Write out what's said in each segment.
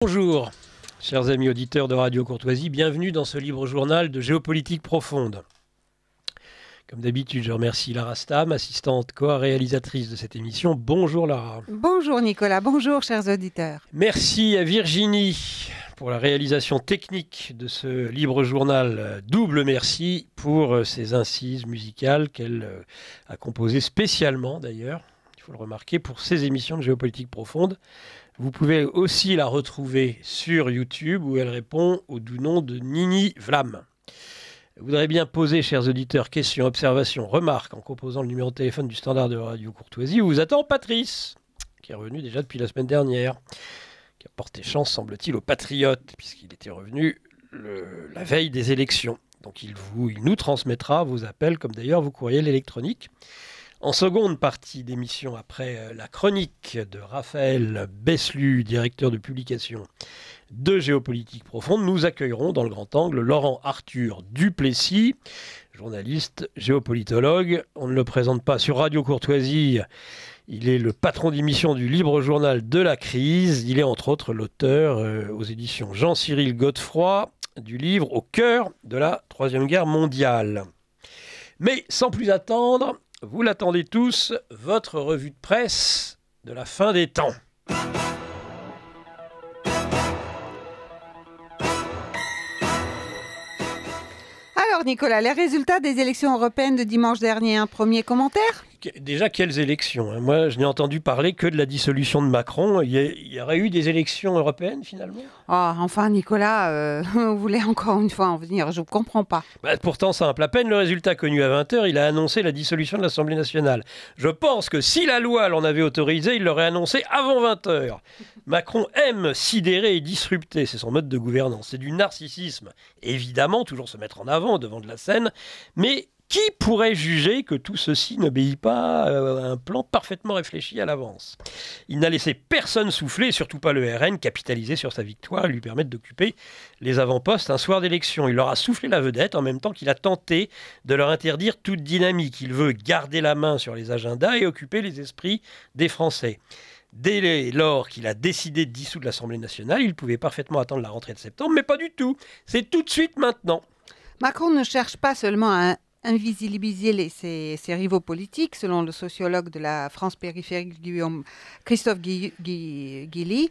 Bonjour, chers amis auditeurs de Radio Courtoisie, bienvenue dans ce libre journal de géopolitique profonde. Comme d'habitude, je remercie Lara Stam, assistante co-réalisatrice de cette émission. Bonjour Lara. Bonjour Nicolas, bonjour chers auditeurs. Merci à Virginie pour la réalisation technique de ce libre journal. Double merci pour ces incises musicales qu'elle a composées spécialement d'ailleurs, il faut le remarquer, pour ces émissions de géopolitique profonde. Vous pouvez aussi la retrouver sur YouTube où elle répond au doux nom de Nini Vlam. Vous voudrez bien poser, chers auditeurs, questions, observations, remarques en composant le numéro de téléphone du standard de Radio Courtoisie où vous attend Patrice, qui est revenu déjà depuis la semaine dernière, qui a porté chance, semble-t-il, aux patriotes, puisqu'il était revenu la veille des élections. Donc il nous transmettra vos appels, comme d'ailleurs vos courriels électroniques. En seconde partie d'émission, après la chronique de Raphaël Beslu, directeur de publication de Géopolitique Profonde, nous accueillerons dans le grand angle Laurent Arthur Duplessis, journaliste, géopolitologue. On ne le présente pas sur Radio Courtoisie. Il est le patron d'émission du Libre Journal de la Crise. Il est entre autres l'auteur aux éditions Jean-Cyril Godefroy du livre Au cœur de la Troisième Guerre mondiale. Mais sans plus attendre, vous l'attendez tous, votre revue de presse de la fin des temps. Alors Nicolas, les résultats des élections européennes de dimanche dernier, un premier commentaire ? Déjà, quelles élections, hein? Moi, je n'ai entendu parler que de la dissolution de Macron. Il y aurait eu des élections européennes, finalement ? Enfin, Nicolas, vous voulez encore une fois en venir, je ne comprends pas. Pourtant, simple. À peine le résultat connu à 20h, il a annoncé la dissolution de l'Assemblée nationale. Je pense que si la loi l'en avait autorisé, il l'aurait annoncé avant 20h. Macron aime sidérer et disrupter, c'est son mode de gouvernance. C'est du narcissisme, évidemment, toujours se mettre en avant devant de la scène, mais qui pourrait juger que tout ceci n'obéit pas à un plan parfaitement réfléchi à l'avance ? Il n'a laissé personne souffler, et surtout pas le RN, capitaliser sur sa victoire et lui permettre d'occuper les avant-postes un soir d'élection. Il leur a soufflé la vedette en même temps qu'il a tenté de leur interdire toute dynamique. Il veut garder la main sur les agendas et occuper les esprits des Français. Dès lors qu'il a décidé de dissoudre l'Assemblée nationale, il pouvait parfaitement attendre la rentrée de septembre, mais pas du tout. C'est tout de suite maintenant. Macron ne cherche pas seulement à invisibiliser ses rivaux politiques, selon le sociologue de la France périphérique Christophe Guilly,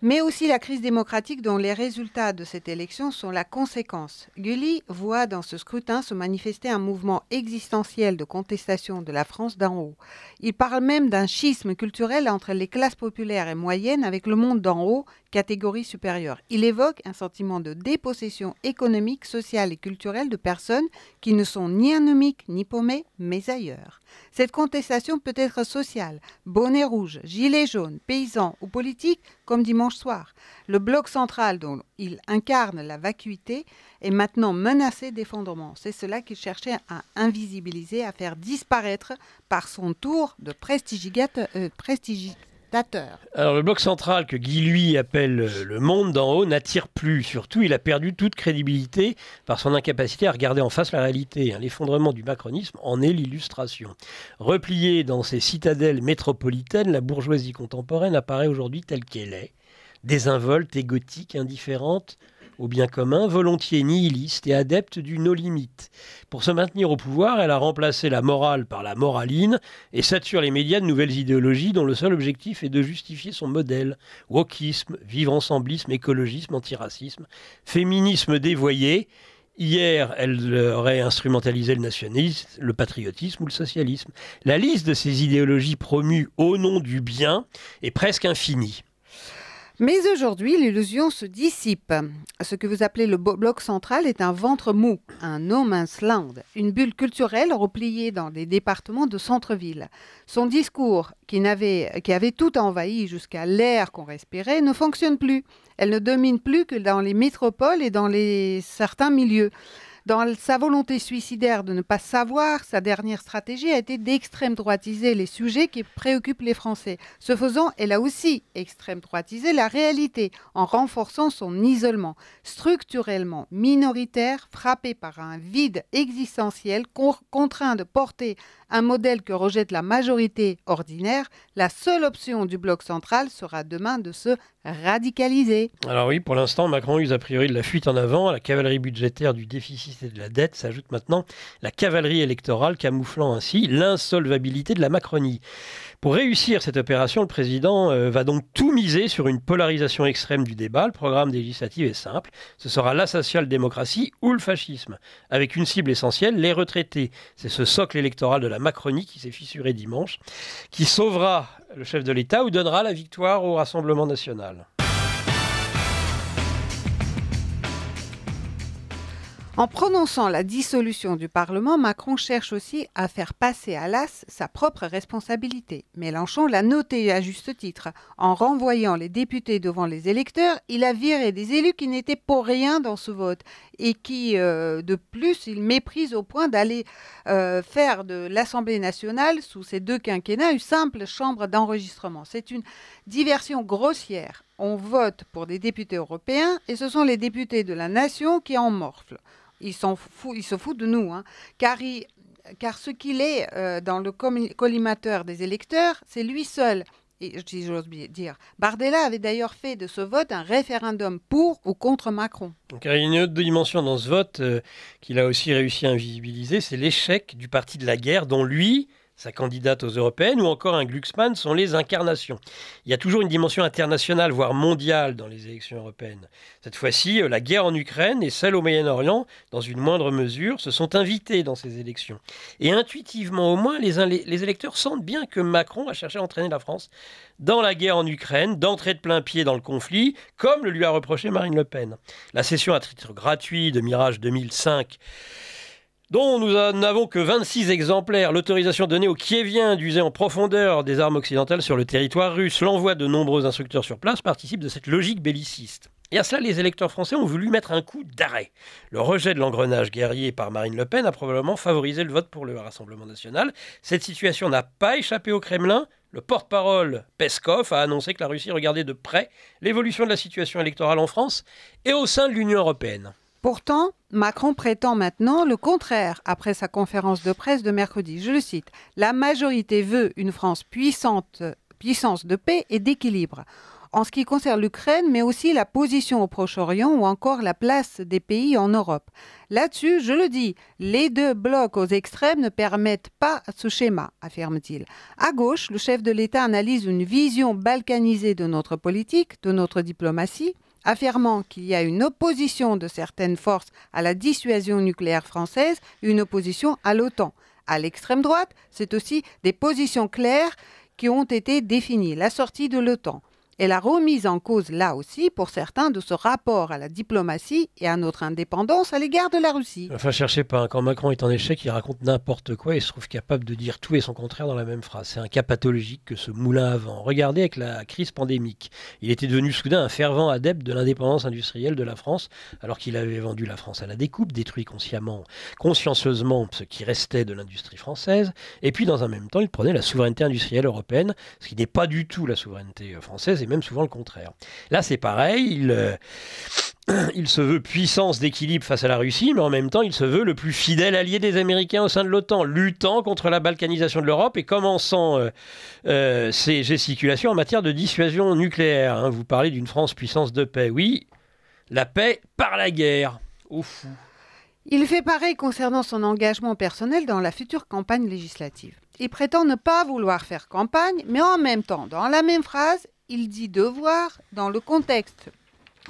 mais aussi la crise démocratique dont les résultats de cette élection sont la conséquence. Guilly voit dans ce scrutin se manifester un mouvement existentiel de contestation de la France d'en haut. Il parle même d'un schisme culturel entre les classes populaires et moyennes avec le monde d'en haut, catégorie supérieure. Il évoque un sentiment de dépossession économique, sociale et culturelle de personnes qui ne sont ni anomiques ni paumées, mais ailleurs. Cette contestation peut être sociale, bonnet rouge, gilet jaune, paysan ou politique, comme dimanche soir. Le bloc central dont il incarne la vacuité est maintenant menacé d'effondrement. C'est cela qu'il cherchait à invisibiliser, à faire disparaître par son tour de prestidigitateur. Alors le bloc central que Guy lui appelle le monde d'en haut n'attire plus. Surtout, il a perdu toute crédibilité par son incapacité à regarder en face la réalité. L'effondrement du macronisme en est l'illustration. Repliée dans ses citadelles métropolitaines, la bourgeoisie contemporaine apparaît aujourd'hui telle qu'elle est. Désinvolte, égotique, indifférente au bien commun, volontiers nihiliste et adepte du no limite. Pour se maintenir au pouvoir, elle a remplacé la morale par la moraline et sature les médias de nouvelles idéologies dont le seul objectif est de justifier son modèle. Wokisme, vivre-ensemblisme, écologisme, antiracisme, féminisme dévoyé. Hier, elle aurait instrumentalisé le nationalisme, le patriotisme ou le socialisme. La liste de ces idéologies promues au nom du bien est presque infinie. Mais aujourd'hui, l'illusion se dissipe. Ce que vous appelez le bloc central est un ventre mou, un no man's land, une bulle culturelle repliée dans des départements de centre-ville. Son discours, qui avait tout envahi jusqu'à l'air qu'on respirait, ne fonctionne plus. Elle ne domine plus que dans les métropoles et dans certains milieux. Dans sa volonté suicidaire de ne pas savoir, sa dernière stratégie a été d'extrême droitiser les sujets qui préoccupent les Français. Ce faisant, elle a aussi extrême droitisé la réalité en renforçant son isolement. Structurellement minoritaire, frappé par un vide existentiel, contraint de porter un modèle que rejette la majorité ordinaire, la seule option du bloc central sera demain de se radicalisé. Alors oui, pour l'instant, Macron use a priori de la fuite en avant. À la cavalerie budgétaire du déficit et de la dette s'ajoute maintenant la cavalerie électorale, camouflant ainsi l'insolvabilité de la Macronie. Pour réussir cette opération, le président va donc tout miser sur une polarisation extrême du débat. Le programme des législatives est simple. Ce sera la social-démocratie ou le fascisme. Avec une cible essentielle, les retraités. C'est ce socle électoral de la Macronie qui s'est fissuré dimanche, qui sauvera le chef de l'État ou donnera la victoire au Rassemblement national. En prononçant la dissolution du Parlement, Macron cherche aussi à faire passer à l'as sa propre responsabilité. Mélenchon l'a noté à juste titre. En renvoyant les députés devant les électeurs, il a viré des élus qui n'étaient pour rien dans ce vote et qui, de plus, il méprise au point d'aller faire de l'Assemblée nationale, sous ces deux quinquennats, une simple chambre d'enregistrement. C'est une diversion grossière. On vote pour des députés européens et ce sont les députés de la nation qui en morflent. Il se fout de nous, hein, car ce qu'il est dans le collimateur des électeurs, c'est lui seul. Et si j'ose dire, Bardella avait d'ailleurs fait de ce vote un référendum pour ou contre Macron. Donc, il y a une autre dimension dans ce vote qu'il a aussi réussi à invisibiliser, c'est l'échec du parti de la guerre dont lui, sa candidate aux européennes ou encore un Glucksmann sont les incarnations. Il y a toujours une dimension internationale, voire mondiale dans les élections européennes. Cette fois-ci, la guerre en Ukraine et celle au Moyen-Orient, dans une moindre mesure, se sont invités dans ces élections. Et intuitivement au moins, les électeurs sentent bien que Macron a cherché à entraîner la France dans la guerre en Ukraine, d'entrer de plein pied dans le conflit, comme le lui a reproché Marine Le Pen. La cession à titre gratuit de Mirage 2005, dont nous n'avons que 26 exemplaires, l'autorisation donnée aux Kieviens d'user en profondeur des armes occidentales sur le territoire russe, l'envoi de nombreux instructeurs sur place participent de cette logique belliciste. Et à cela, les électeurs français ont voulu mettre un coup d'arrêt. Le rejet de l'engrenage guerrier par Marine Le Pen a probablement favorisé le vote pour le Rassemblement national. Cette situation n'a pas échappé au Kremlin. Le porte-parole Peskov a annoncé que la Russie regardait de près l'évolution de la situation électorale en France et au sein de l'Union européenne. Pourtant, Macron prétend maintenant le contraire après sa conférence de presse de mercredi. Je le cite, « La majorité veut une France puissance de paix et d'équilibre. En ce qui concerne l'Ukraine, mais aussi la position au Proche-Orient ou encore la place des pays en Europe. Là-dessus, je le dis, les deux blocs aux extrêmes ne permettent pas ce schéma, affirme-t-il. À gauche, le chef de l'État analyse une vision balkanisée de notre politique, de notre diplomatie, affirmant qu'il y a une opposition de certaines forces à la dissuasion nucléaire française, une opposition à l'OTAN. À l'extrême droite, c'est aussi des positions claires qui ont été définies, la sortie de l'OTAN. Et la remise en cause, là aussi, pour certains, de ce rapport à la diplomatie et à notre indépendance à l'égard de la Russie. Enfin, cherchez pas, quand Macron est en échec, il raconte n'importe quoi et se trouve capable de dire tout et son contraire dans la même phrase. C'est un cas pathologique que ce moulin à vent. Regardez avec la crise pandémique. Il était devenu soudain un fervent adepte de l'indépendance industrielle de la France, alors qu'il avait vendu la France à la découpe, détruit consciencieusement ce qui restait de l'industrie française, et puis dans un même temps, il prenait la souveraineté industrielle européenne, ce qui n'est pas du tout la souveraineté française, et même souvent le contraire. Là, c'est pareil, il se veut puissance d'équilibre face à la Russie, mais en même temps, il se veut le plus fidèle allié des Américains au sein de l'OTAN, luttant contre la balkanisation de l'Europe et commençant ses gesticulations en matière de dissuasion nucléaire. Hein. Vous parlez d'une France puissance de paix. Oui, la paix par la guerre. Ouf. Il fait pareil concernant son engagement personnel dans la future campagne législative. Il prétend ne pas vouloir faire campagne, mais en même temps, dans la même phrase, il dit devoir, dans le contexte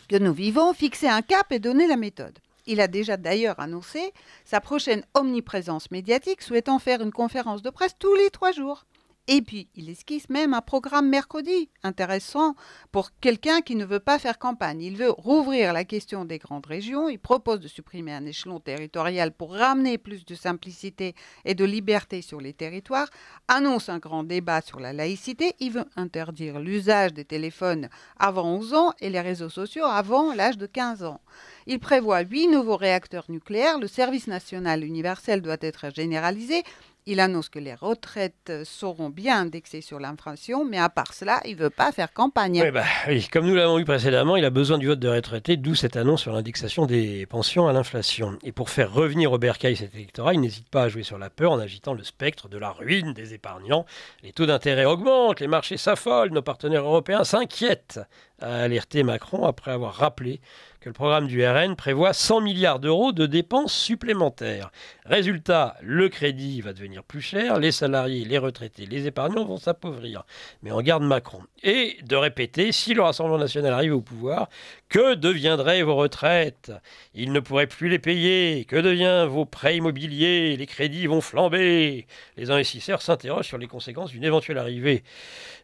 que nous vivons, fixer un cap et donner la méthode. Il a déjà d'ailleurs annoncé sa prochaine omniprésence médiatique, souhaitant faire une conférence de presse tous les 3 jours. Et puis, il esquisse même un programme mercredi, intéressant pour quelqu'un qui ne veut pas faire campagne. Il veut rouvrir la question des grandes régions, il propose de supprimer un échelon territorial pour ramener plus de simplicité et de liberté sur les territoires, annonce un grand débat sur la laïcité, il veut interdire l'usage des téléphones avant 11 ans et les réseaux sociaux avant l'âge de 15 ans. Il prévoit 8 nouveaux réacteurs nucléaires, le service national universel doit être généralisé. Il annonce que les retraites seront bien indexées sur l'inflation, mais à part cela, il ne veut pas faire campagne. Oui, comme nous l'avons vu précédemment, il a besoin du vote de retraités, d'où cette annonce sur l'indexation des pensions à l'inflation. Et pour faire revenir au bercail cet électorat, il n'hésite pas à jouer sur la peur en agitant le spectre de la ruine des épargnants. Les taux d'intérêt augmentent, les marchés s'affolent, nos partenaires européens s'inquiètent. a alerté Macron après avoir rappelé que le programme du RN prévoit 100 milliards d'euros de dépenses supplémentaires. Résultat, le crédit va devenir plus cher, les salariés, les retraités, les épargnants vont s'appauvrir. Mais en garde Macron. Et de répéter, si le Rassemblement national arrive au pouvoir, que deviendraient vos retraites? Ils ne pourraient plus les payer. Que devient vos prêts immobiliers? Les crédits vont flamber. Les investisseurs s'interrogent sur les conséquences d'une éventuelle arrivée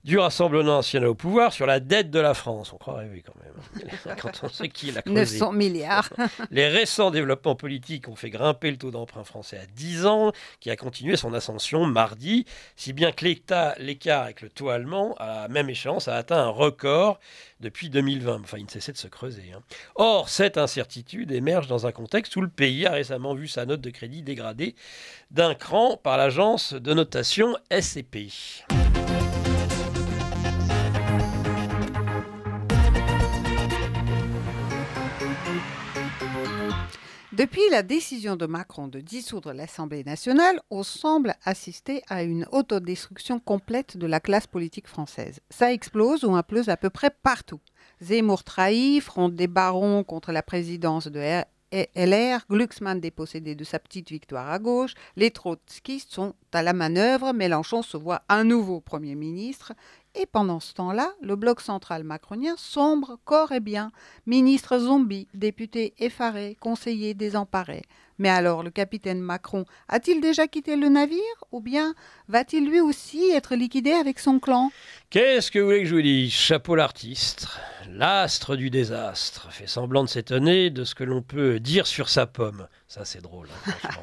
du Rassemblement national au pouvoir sur la dette de la France. On croirait oui quand même, quand on sait qui l'a causé. 900 milliards. Les récents développements politiques ont fait grimper le taux d'emprunt français à 10 ans, qui a continué son ascension mardi, si bien que l'écart avec le taux allemand, à la même échéance, a atteint un record depuis 2020. Enfin, il ne cessait de se creuser. Or, cette incertitude émerge dans un contexte où le pays a récemment vu sa note de crédit dégradée d'un cran par l'agence de notation S&P. Depuis la décision de Macron de dissoudre l'Assemblée nationale, on semble assister à une autodestruction complète de la classe politique française. Ça explose ou implose à peu près partout. Zemmour trahi, fronde des barons contre la présidence de LR, Glucksmann dépossédé de sa petite victoire à gauche, les trotskistes sont à la manœuvre, Mélenchon se voit un nouveau Premier ministre. Et pendant ce temps-là, le bloc central macronien sombre corps et bien. Ministres zombies, députés effarés, conseillers désemparés. Mais alors, le capitaine Macron a-t-il déjà quitté le navire? Ou bien va-t-il lui aussi être liquidé avec son clan? Qu'est-ce que vous voulez que je vous dise? Chapeau l'artiste, l'astre du désastre, fait semblant de s'étonner de ce que l'on peut dire sur sa pomme. Ça, c'est drôle, franchement.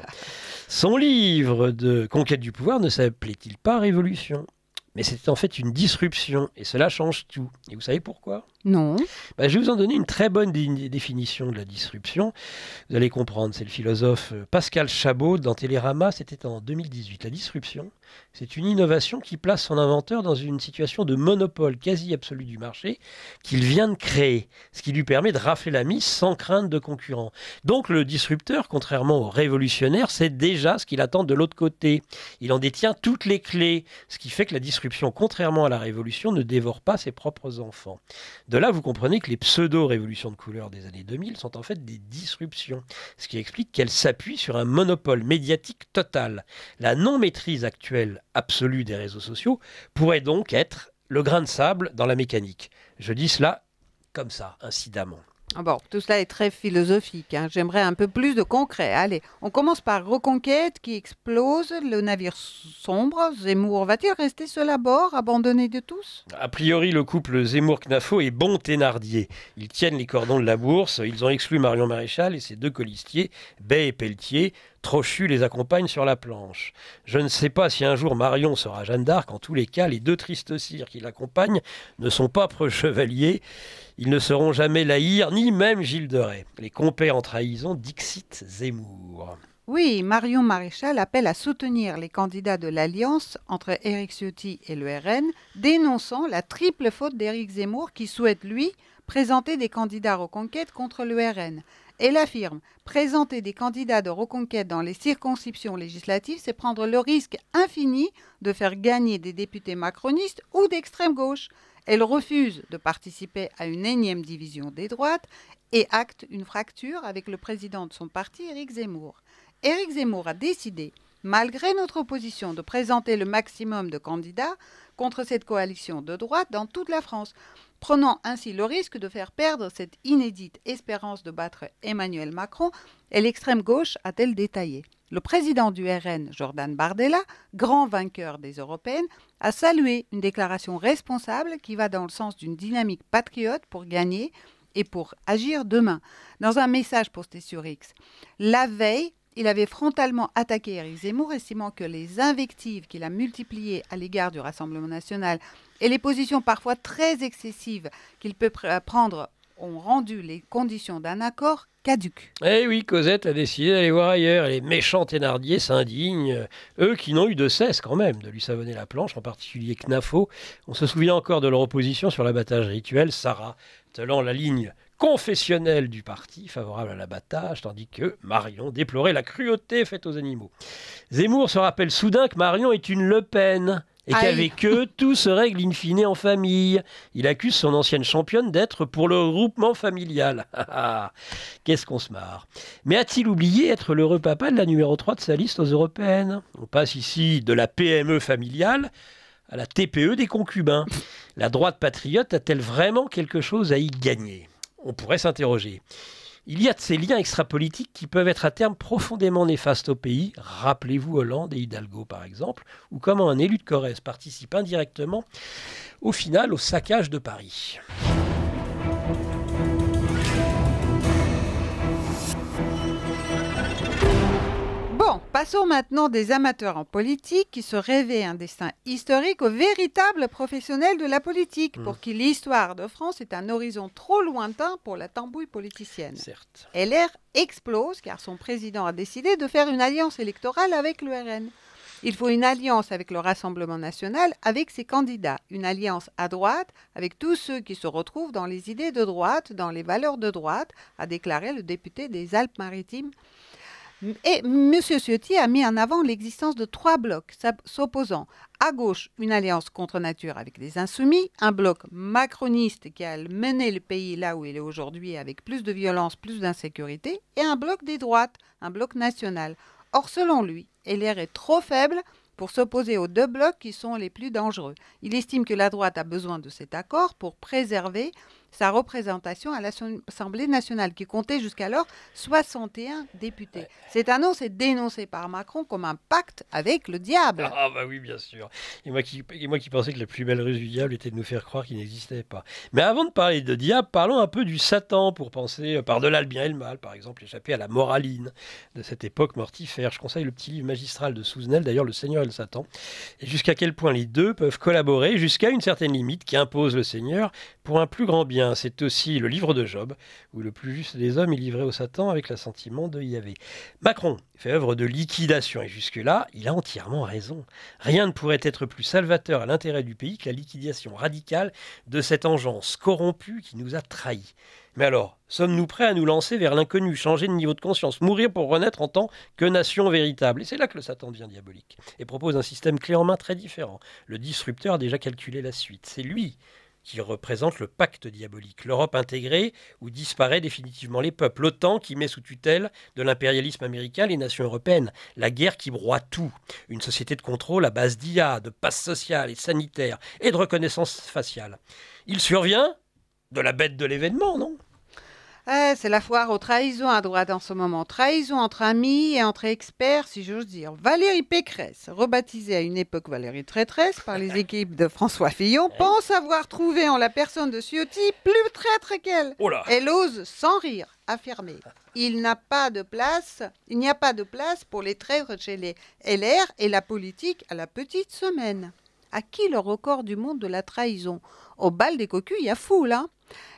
Son livre de conquête du pouvoir ne s'appelait-il pas Révolution? Mais c'était en fait une disruption, et cela change tout. Et vous savez pourquoi? Non. Je vais vous en donner une très bonne définition de la disruption. Vous allez comprendre, c'est le philosophe Pascal Chabot dans Télérama, c'était en 2018. La disruption, c'est une innovation qui place son inventeur dans une situation de monopole quasi absolu du marché qu'il vient de créer, ce qui lui permet de rafler la mise sans crainte de concurrents. Donc le disrupteur, contrairement au révolutionnaire, c'est déjà ce qu'il attend de l'autre côté. Il en détient toutes les clés, ce qui fait que la disruption, contrairement à la révolution, ne dévore pas ses propres enfants. De là, vous comprenez que les pseudo-révolutions de couleur des années 2000 sont en fait des disruptions, ce qui explique qu'elles s'appuient sur un monopole médiatique total. La non-maîtrise actuelle absolue des réseaux sociaux pourrait donc être le grain de sable dans la mécanique. Je dis cela comme ça, incidemment. Bon, tout cela est très philosophique. J'aimerais un peu plus de concret. Allez, on commence par Reconquête qui explose, le navire sombre. Zemmour va-t-il rester seul à bord, abandonné de tous? A priori, le couple Zemmour-Knafo est bon Thénardier. Ils tiennent les cordons de la bourse. Ils ont exclu Marion Maréchal et ses deux colistiers, Bay et Pelletier. Trochu les accompagne sur la planche. Je ne sais pas si un jour Marion sera Jeanne d'Arc. En tous les cas, les deux tristes cires qui l'accompagnent ne sont pas chevaliers. Ils ne seront jamais La Hire, ni même Gilles de Rais. Les compères en trahison, dixit Zemmour. Oui, Marion Maréchal appelle à soutenir les candidats de l'alliance entre Éric Ciotti et le RN, dénonçant la triple faute d'Éric Zemmour qui souhaite, lui, présenter des candidats Reconquête contre le RN. Elle affirme « Présenter des candidats de Reconquête dans les circonscriptions législatives, c'est prendre le risque infini de faire gagner des députés macronistes ou d'extrême gauche. » Elle refuse de participer à une énième division des droites et acte une fracture avec le président de son parti, Éric Zemmour. Éric Zemmour a décidé, malgré notre opposition, de présenter le maximum de candidats contre cette coalition de droite dans toute la France, prenant ainsi le risque de faire perdre cette inédite espérance de battre Emmanuel Macron, et l'extrême gauche a-t-elle détaillé. Le président du RN, Jordan Bardella, grand vainqueur des européennes, a salué une déclaration responsable qui va dans le sens d'une dynamique patriote pour gagner et pour agir demain. Dans un message posté sur X, la veille, il avait frontalement attaqué Éric Zemmour, estimant que les invectives qu'il a multipliées à l'égard du Rassemblement national et les positions parfois très excessives qu'il peut prendre ont rendu les conditions d'un accord caduques. Eh oui, Cosette a décidé d'aller voir ailleurs. Et les méchants Thénardier s'indignent, eux qui n'ont eu de cesse quand même de lui savonner la planche, en particulier Knafo. On se souvient encore de leur opposition sur l'abattage rituel, Sarah tenant la ligne confessionnelle du parti favorable à l'abattage, tandis que Marion déplorait la cruauté faite aux animaux. Zemmour se rappelle soudain que Marion est une Le Pen et qu'avec eux, tout se règle in fine en famille. Il accuse son ancienne championne d'être pour le regroupement familial. Qu'est-ce qu'on se marre. Mais a-t-il oublié être l'heureux papa de la numéro 3 de sa liste aux européennes? On passe ici de la PME familiale à la TPE des concubins. La droite patriote a-t-elle vraiment quelque chose à y gagner? On pourrait s'interroger. Il y a de ces liens extrapolitiques qui peuvent être à terme profondément néfastes au pays. Rappelez-vous Hollande et Hidalgo par exemple, ou comment un élu de Corrèze participe indirectement au final au saccage de Paris. Bon, passons maintenant des amateurs en politique qui se rêvaient un destin historique aux véritables professionnels de la politique, pour qui l'histoire de France est un horizon trop lointain pour la tambouille politicienne. Certes. LR explose car son président a décidé de faire une alliance électorale avec le RN. Il faut une alliance avec le Rassemblement national, avec ses candidats. Une alliance à droite, avec tous ceux qui se retrouvent dans les idées de droite, dans les valeurs de droite, a déclaré le député des Alpes-Maritimes. Et M. Ciotti a mis en avant l'existence de 3 blocs s'opposant. À gauche, une alliance contre nature avec les insoumis, un bloc macroniste qui a mené le pays là où il est aujourd'hui avec plus de violence, plus d'insécurité, et un bloc des droites, un bloc national. Or, selon lui, LR est trop faible pour s'opposer aux 2 blocs qui sont les plus dangereux. Il estime que la droite a besoin de cet accord pour préserver sa représentation à l'Assemblée nationale, qui comptait jusqu'alors 61 députés. Ouais. Cette annonce est dénoncée par Macron comme un pacte avec le diable. Ah bah oui, bien sûr. Et moi qui pensais que la plus belle ruse du diable était de nous faire croire qu'il n'existait pas. Mais avant de parler de diable, parlons un peu du Satan pour penser par-delà le bien et le mal, par exemple, échapper à la moraline de cette époque mortifère. Je conseille le petit livre magistral de Souzenel, d'ailleurs, Le Seigneur et le Satan, et jusqu'à quel point les deux peuvent collaborer jusqu'à une certaine limite qui impose le Seigneur pour un plus grand bien. C'est aussi le livre de Job, où le plus juste des hommes est livré au Satan avec l'assentiment de Yahvé. Macron fait œuvre de liquidation, et jusque-là, il a entièrement raison. Rien ne pourrait être plus salvateur à l'intérêt du pays que la liquidation radicale de cette engeance corrompue qui nous a trahis. Mais alors, sommes-nous prêts à nous lancer vers l'inconnu, changer de niveau de conscience, mourir pour renaître en tant que nation véritable? Et c'est là que le Satan devient diabolique, et propose un système clé en main très différent. Le disrupteur a déjà calculé la suite. C'est lui qui représente le pacte diabolique, l'Europe intégrée où disparaît définitivement les peuples, l'OTAN qui met sous tutelle de l'impérialisme américain les nations européennes, la guerre qui broie tout, une société de contrôle à base d'IA, de passe sociale et sanitaire et de reconnaissance faciale. Il survient de la bête de l'événement, non ? C'est la foire aux trahisons à droite en ce moment. Trahison entre amis et entre experts, si j'ose dire. Valérie Pécresse, rebaptisée à une époque Valérie Traîtresse par les équipes de François Fillon, pense avoir trouvé en la personne de Ciotti plus traître qu'elle. Oh là. Elle ose, sans rire, affirmer. Il n'y a pas de place pour les traîtres chez les LR et la politique à la petite semaine. À qui le record du monde de la trahison? Au bal des cocus, il y a foule, hein.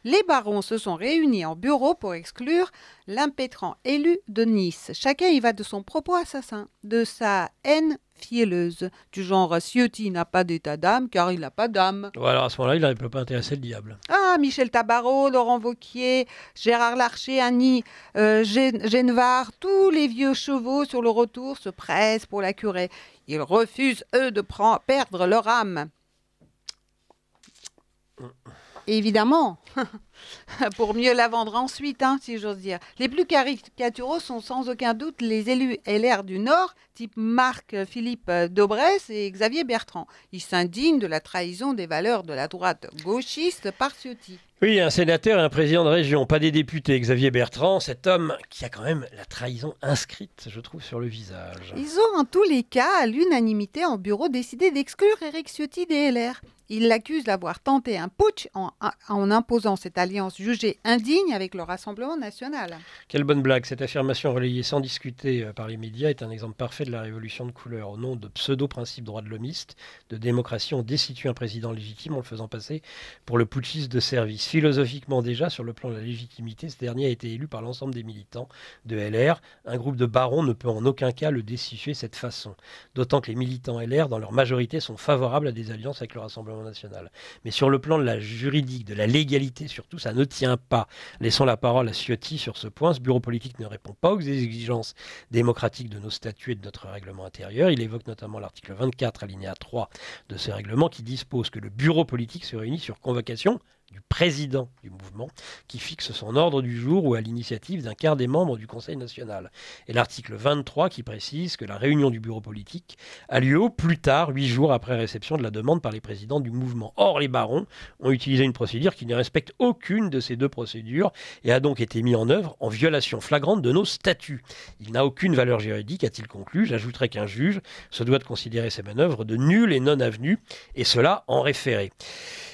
Les barons se sont réunis en bureau pour exclure l'impétrant élu de Nice. Chacun y va de son propos assassin, de sa haine fielleuse, du genre Ciotti n'a pas d'état d'âme car il n'a pas d'âme. Ouais, alors à ce moment-là, il ne peut pas intéresser le diable. Ah, Michel Tabarot, Laurent Wauquiez, Gérard Larcher, Annie Genevard, tous les vieux chevaux sur le retour se pressent pour la curée. Ils refusent, eux, de perdre leur âme. Évidemment, pour mieux la vendre ensuite, hein, si j'ose dire. Les plus caricaturaux sont sans aucun doute les élus LR du Nord, type Marc-Philippe Daubresse et Xavier Bertrand. Ils s'indignent de la trahison des valeurs de la droite gauchiste par Ciotti. Oui, un sénateur et un président de région, pas des députés. Xavier Bertrand, cet homme qui a quand même la trahison inscrite, je trouve, sur le visage. Ils ont en tous les cas, à l'unanimité en bureau, décidé d'exclure Éric Ciotti des LR. Ils l'accusent d'avoir tenté un putsch en imposant cette alliance jugée indigne avec le Rassemblement national. Quelle bonne blague. Cette affirmation relayée sans discuter par les médias est un exemple parfait de la révolution de couleur. Au nom de pseudo-principes droits de l'homiste, de démocratie, on destitue un président légitime en le faisant passer pour le putschiste de service. Philosophiquement déjà, sur le plan de la légitimité, ce dernier a été élu par l'ensemble des militants de LR. Un groupe de barons ne peut en aucun cas le destituer de cette façon. D'autant que les militants LR, dans leur majorité, sont favorables à des alliances avec le Rassemblement Rassemblement national. Mais sur le plan de la juridique, de la légalité surtout, ça ne tient pas. Laissons la parole à Ciotti sur ce point. Ce bureau politique ne répond pas aux exigences démocratiques de nos statuts et de notre règlement intérieur. Il évoque notamment l'article 24, alinéa 3 de ce règlement qui dispose que le bureau politique se réunit sur convocation du président du mouvement, qui fixe son ordre du jour ou à l'initiative d'un quart des membres du Conseil national. Et l'article 23 qui précise que la réunion du bureau politique a lieu au plus tard 8 jours après réception de la demande par les présidents du mouvement. Or, les barons ont utilisé une procédure qui ne respecte aucune de ces deux procédures et a donc été mis en œuvre en violation flagrante de nos statuts. Il n'a aucune valeur juridique, a-t-il conclu. J'ajouterai qu'un juge se doit de considérer ces manœuvres de nulles et non avenues, et cela en référé.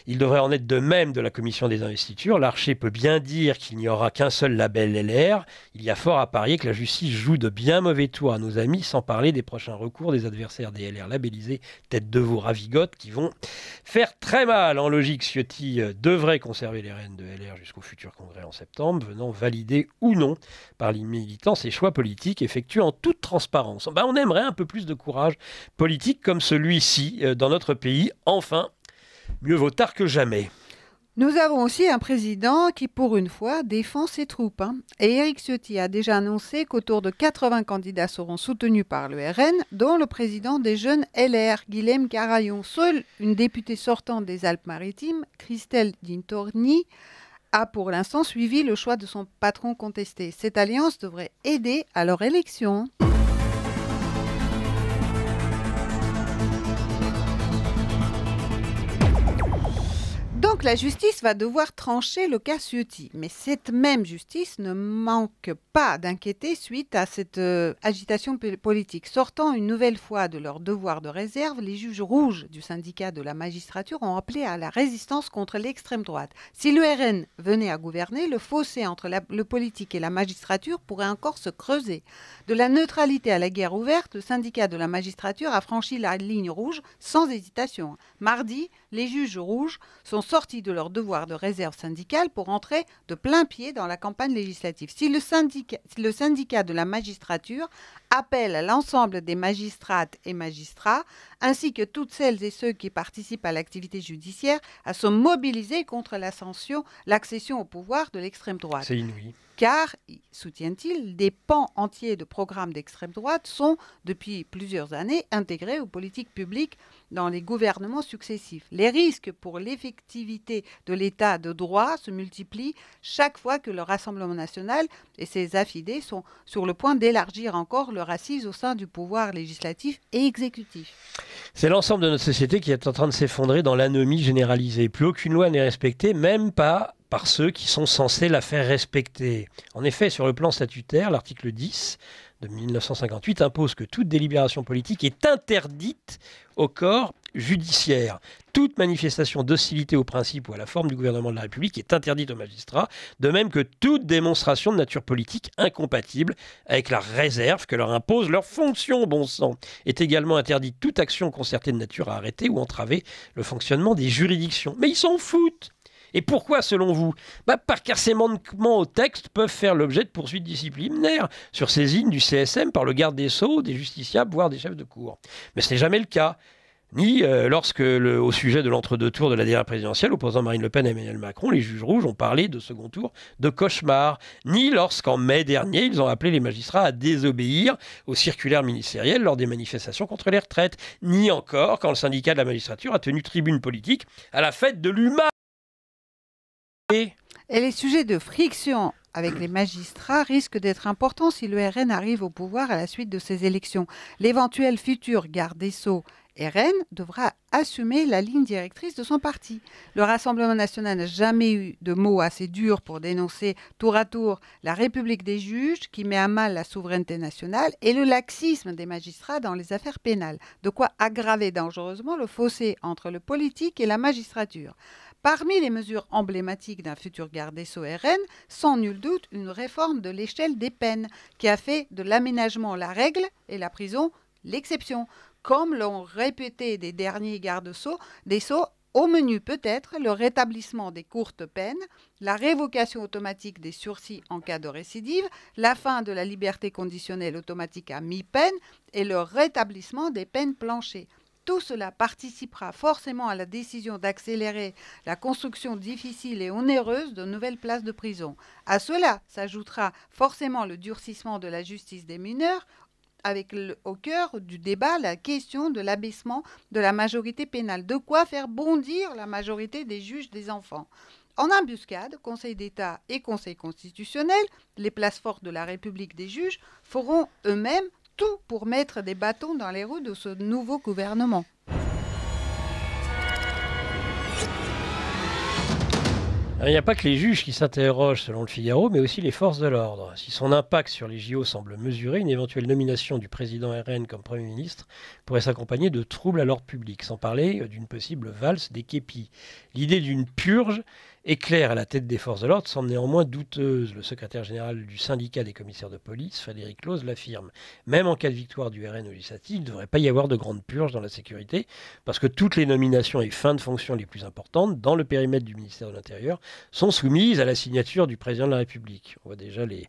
Il devrait en être de même de la commission des investitures. L'Archer peut bien dire qu'il n'y aura qu'un seul label LR. Il y a fort à parier que la justice joue de bien mauvais tours à nos amis, sans parler des prochains recours des adversaires des LR labellisés, tête de veau ravigote, qui vont faire très mal. En logique, Ciotti devrait conserver les rênes de LR jusqu'au futur congrès en septembre, venant valider ou non par les militants ses choix politiques effectués en toute transparence. On aimerait un peu plus de courage politique comme celui-ci dans notre pays. Enfin, mieux vaut tard que jamais. Nous avons aussi un président qui, pour une fois, défend ses troupes. Et Éric Ciotti a déjà annoncé qu'autour de 80 candidats seront soutenus par le RN, dont le président des jeunes LR, Guilhem Carayon. Seule une députée sortante des Alpes-Maritimes, Christelle Dintorni, a pour l'instant suivi le choix de son patron contesté. Cette alliance devrait aider à leur élection. Donc la justice va devoir trancher le cas Ciotti. Mais cette même justice ne manque pas d'inquiéter suite à cette agitation politique. Sortant une nouvelle fois de leur devoir de réserve, les juges rouges du syndicat de la magistrature ont appelé à la résistance contre l'extrême droite. Si le RN venait à gouverner, le fossé entre le politique et la magistrature pourrait encore se creuser. De la neutralité à la guerre ouverte, le syndicat de la magistrature a franchi la ligne rouge sans hésitation. Mardi, les juges rouges sont sortis de leur devoir de réserve syndicale pour entrer de plein pied dans la campagne législative. Si le syndicat de la magistrature appelle l'ensemble des magistrates et magistrats, ainsi que toutes celles et ceux qui participent à l'activité judiciaire, à se mobiliser contre l'accession au pouvoir de l'extrême droite. C'est inouï. Car, soutient-il, des pans entiers de programmes d'extrême droite sont, depuis plusieurs années, intégrés aux politiques publiques dans les gouvernements successifs. Les risques pour l'effectivité de l'état de droit se multiplient chaque fois que le Rassemblement national et ses affidés sont sur le point d'élargir encore leur assise au sein du pouvoir législatif et exécutif. C'est l'ensemble de notre société qui est en train de s'effondrer dans l'anomie généralisée. Plus aucune loi n'est respectée, même pas par ceux qui sont censés la faire respecter. En effet, sur le plan statutaire, l'article 10 de 1958 impose que toute délibération politique est interdite au corps judiciaire. Toute manifestation d'hostilité au principe ou à la forme du gouvernement de la République est interdite aux magistrats, de même que toute démonstration de nature politique incompatible avec la réserve que leur impose leur fonction, bon sang. Est également interdite toute action concertée de nature à arrêter ou entraver le fonctionnement des juridictions. Mais ils s'en foutent! Et pourquoi, selon vous ? Car ces manquements au texte peuvent faire l'objet de poursuites disciplinaires sur saisine du CSM par le garde des Sceaux, des justiciables, voire des chefs de cour. Mais ce n'est jamais le cas. Ni lorsque, au sujet de l'entre-deux tours de la dernière présidentielle, opposant Marine Le Pen à Emmanuel Macron, les juges rouges ont parlé de second tour de cauchemar. Ni lorsqu'en mai dernier, ils ont appelé les magistrats à désobéir aux circulaires ministérielles lors des manifestations contre les retraites. Ni encore quand le syndicat de la magistrature a tenu tribune politique à la fête de l'UMA. Et les sujets de friction avec les magistrats risquent d'être importants si le RN arrive au pouvoir à la suite de ces élections. L'éventuel futur garde des Sceaux RN devra assumer la ligne directrice de son parti. Le Rassemblement national n'a jamais eu de mots assez durs pour dénoncer tour à tour la République des juges qui met à mal la souveraineté nationale et le laxisme des magistrats dans les affaires pénales, de quoi aggraver dangereusement le fossé entre le politique et la magistrature. Parmi les mesures emblématiques d'un futur garde des Sceaux RN, sans nul doute une réforme de l'échelle des peines qui a fait de l'aménagement la règle et la prison l'exception, comme l'ont répété des derniers gardes des Sceaux. Au menu peut-être le rétablissement des courtes peines, la révocation automatique des sursis en cas de récidive, la fin de la liberté conditionnelle automatique à mi-peine et le rétablissement des peines planchées. Tout cela participera forcément à la décision d'accélérer la construction difficile et onéreuse de nouvelles places de prison. À cela s'ajoutera forcément le durcissement de la justice des mineurs, avec au cœur du débat la question de l'abaissement de la majorité pénale. De quoi faire bondir la majorité des juges des enfants. En embuscade, Conseil d'État et Conseil constitutionnel, les places fortes de la République des juges, feront eux-mêmes tout pour mettre des bâtons dans les roues de ce nouveau gouvernement. Il n'y a pas que les juges qui s'interrogent selon le Figaro, mais aussi les forces de l'ordre. Si son impact sur les JO semble mesuré, une éventuelle nomination du président RN comme Premier ministre pourrait s'accompagner de troubles à l'ordre public, sans parler d'une possible valse des képis. L'idée d'une purge éclair à la tête des forces de l'ordre semble néanmoins douteuse. Le secrétaire général du syndicat des commissaires de police, Frédéric Lhoz, l'affirme. Même en cas de victoire du RN au législatif, il ne devrait pas y avoir de grande purge dans la sécurité, parce que toutes les nominations et fins de fonction les plus importantes, dans le périmètre du ministère de l'Intérieur, sont soumises à la signature du président de la République. On voit déjà les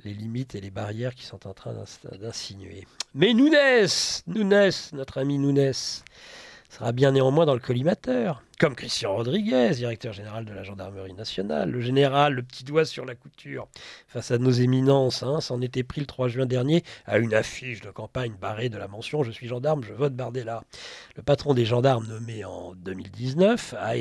limites et les barrières qui sont en train d'insinuer. Mais Nunes, notre ami Nunes, sera bien néanmoins dans le collimateur, comme Christian Rodriguez, directeur général de la gendarmerie nationale, le général, le petit doigt sur la couture, face à nos éminences, s'en était pris le 3 juin dernier à une affiche de campagne barrée de la mention « Je suis gendarme, je vote Bardella ». Le patron des gendarmes, nommé en 2019, a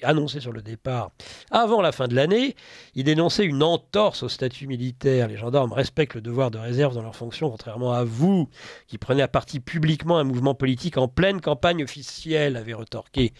annoncé sur le départ, avant la fin de l'année, il dénonçait une entorse au statut militaire. Les gendarmes respectent le devoir de réserve dans leurs fonctions, contrairement à vous, qui prenez à partie publiquement un mouvement politique en pleine campagne officielle, avait retorqué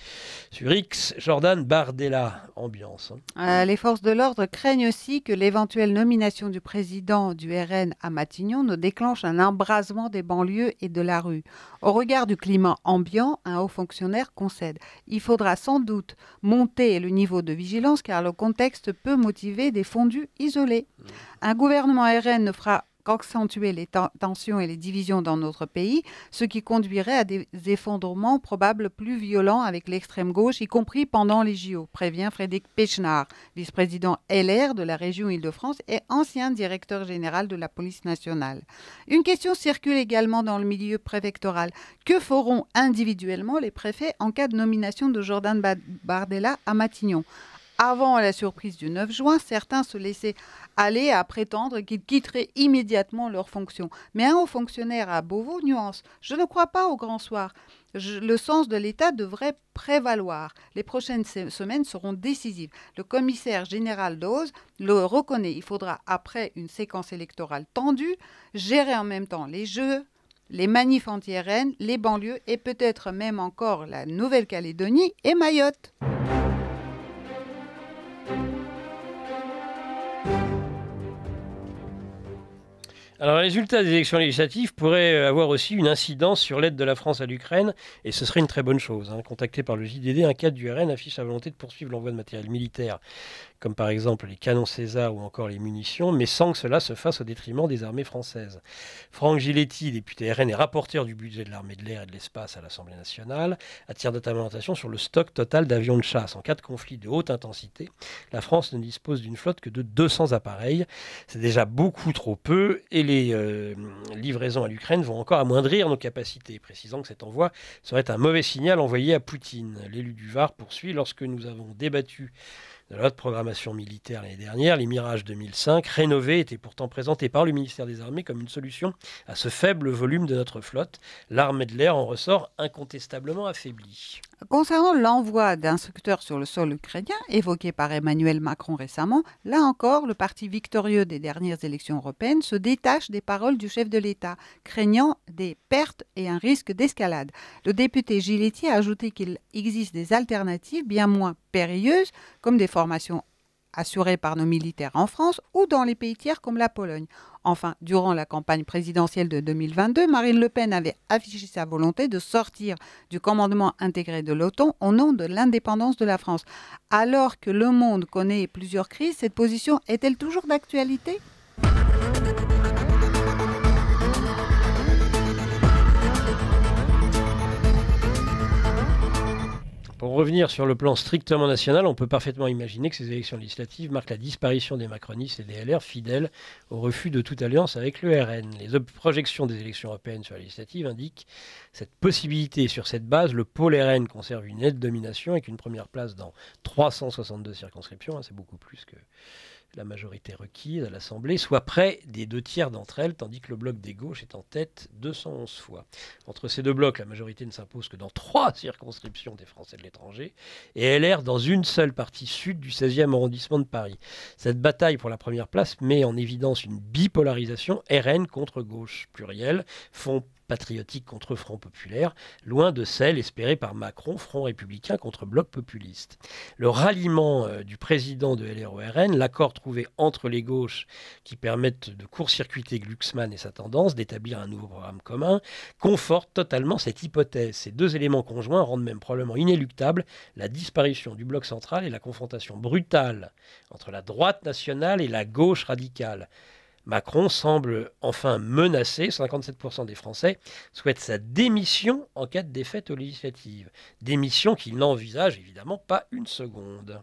sur X, Jordan Bardella. Ambiance. Les forces de l'ordre craignent aussi que l'éventuelle nomination du président du RN à Matignon ne déclenche un embrasement des banlieues et de la rue. Au regard du climat ambiant, un haut fonctionnaire concède. Il faudra sans doute monter le niveau de vigilance car le contexte peut motiver des fondus isolés. Un gouvernement RN ne fera qu'accentuer les tensions et les divisions dans notre pays, ce qui conduirait à des effondrements probables plus violents avec l'extrême gauche, y compris pendant les JO, prévient Frédéric Pechnard, vice-président LR de la région Île-de-France et ancien directeur général de la police nationale. Une question circule également dans le milieu préfectoral. Que feront individuellement les préfets en cas de nomination de Jordan Bardella à Matignon ? Avant la surprise du 9 juin, certains se laissaient aller à prétendre qu'ils quitteraient immédiatement leurs fonctions. Mais un haut fonctionnaire à Beauvau nuance. Je ne crois pas au grand soir. Le sens de l'État devrait prévaloir. Les prochaines semaines seront décisives. Le commissaire général Lhoz le reconnaît. Il faudra, après une séquence électorale tendue, gérer en même temps les jeux, les manifs anti-RN, les banlieues et peut-être même encore la Nouvelle-Calédonie et Mayotte. Alors, les résultats des élections législatives pourraient avoir aussi une incidence sur l'aide de la France à l'Ukraine, et ce serait une très bonne chose. Contacté par le JDD, un cadre du RN affiche sa volonté de poursuivre l'envoi de matériel militaire, comme par exemple les canons César ou encore les munitions, mais sans que cela se fasse au détriment des armées françaises. Franck Giletti, député RN et rapporteur du budget de l'armée de l'air et de l'espace à l'Assemblée nationale, attire notamment l'attention sur le stock total d'avions de chasse. En cas de conflit de haute intensité, la France ne dispose d'une flotte que de 200 appareils. C'est déjà beaucoup trop peu, et les livraisons à l'Ukraine vont encore amoindrir nos capacités, précisant que cet envoi serait un mauvais signal envoyé à Poutine. L'élu du Var poursuit: lorsque nous avons débattu de la loi de programmation militaire l'année dernière, les Mirage 2005 rénovés étaient pourtant présentés par le ministère des Armées comme une solution à ce faible volume de notre flotte. L'armée de l'air en ressort incontestablement affaiblie. Concernant l'envoi d'instructeurs sur le sol ukrainien, évoqué par Emmanuel Macron récemment, là encore, le parti victorieux des dernières élections européennes se détache des paroles du chef de l'État, craignant des pertes et un risque d'escalade. Le député Giletti a ajouté qu'il existe des alternatives bien moins périlleuses, comme des formations assurées par nos militaires en France ou dans les pays tiers comme la Pologne. Enfin, durant la campagne présidentielle de 2022, Marine Le Pen avait affiché sa volonté de sortir du commandement intégré de l'OTAN au nom de l'indépendance de la France. Alors que le monde connaît plusieurs crises, cette position est-elle toujours d'actualité ? Pour revenir sur le plan strictement national, on peut parfaitement imaginer que ces élections législatives marquent la disparition des macronistes et des LR fidèles au refus de toute alliance avec le RN. Les projections des élections européennes sur la législative indiquent cette possibilité. Sur cette base, le pôle RN conserve une nette domination avec une première place dans 362 circonscriptions, c'est beaucoup plus que la majorité requise à l'Assemblée, soit près des 2/3 d'entre elles, tandis que le bloc des gauches est en tête 211 fois. Entre ces deux blocs, la majorité ne s'impose que dans 3 circonscriptions des Français de l'étranger, et LR dans une seule partie sud du 16e arrondissement de Paris. Cette bataille pour la première place met en évidence une bipolarisation RN contre gauche, pluriel, Front patriotique contre Front populaire, loin de celle espérée par Macron, Front républicain contre Bloc populiste. Le ralliement du président de LR au RN, l'accord trouvé entre les gauches qui permettent de court-circuiter Glucksmann et sa tendance d'établir un nouveau programme commun, conforte totalement cette hypothèse. Ces deux éléments conjoints rendent même probablement inéluctable la disparition du bloc central et la confrontation brutale entre la droite nationale et la gauche radicale. Macron semble enfin menacé. 57% des Français souhaitent sa démission en cas de défaite aux législatives. Démission qu'il n'envisage évidemment pas une seconde.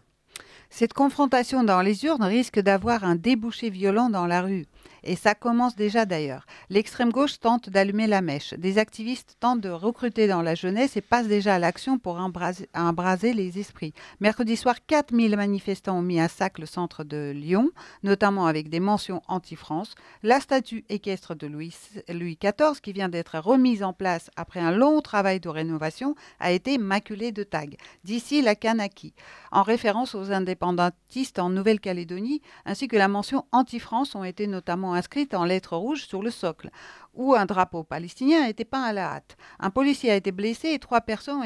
Cette confrontation dans les urnes risque d'avoir un débouché violent dans la rue. Et ça commence déjà d'ailleurs. L'extrême gauche tente d'allumer la mèche. Des activistes tentent de recruter dans la jeunesse et passent déjà à l'action pour embraser les esprits. Mercredi soir, 4000 manifestants ont mis à sac le centre de Lyon, notamment avec des mentions anti-France. La statue équestre de Louis XIV, qui vient d'être remise en place après un long travail de rénovation, a été maculée de tags. D'ici la Kanaki, en référence aux indépendantistes en Nouvelle-Calédonie, ainsi que la mention anti-France ont été notamment inscrites en lettres rouges sur le socle, où un drapeau palestinien a été peint à la hâte. Un policier a été blessé et 3 personnes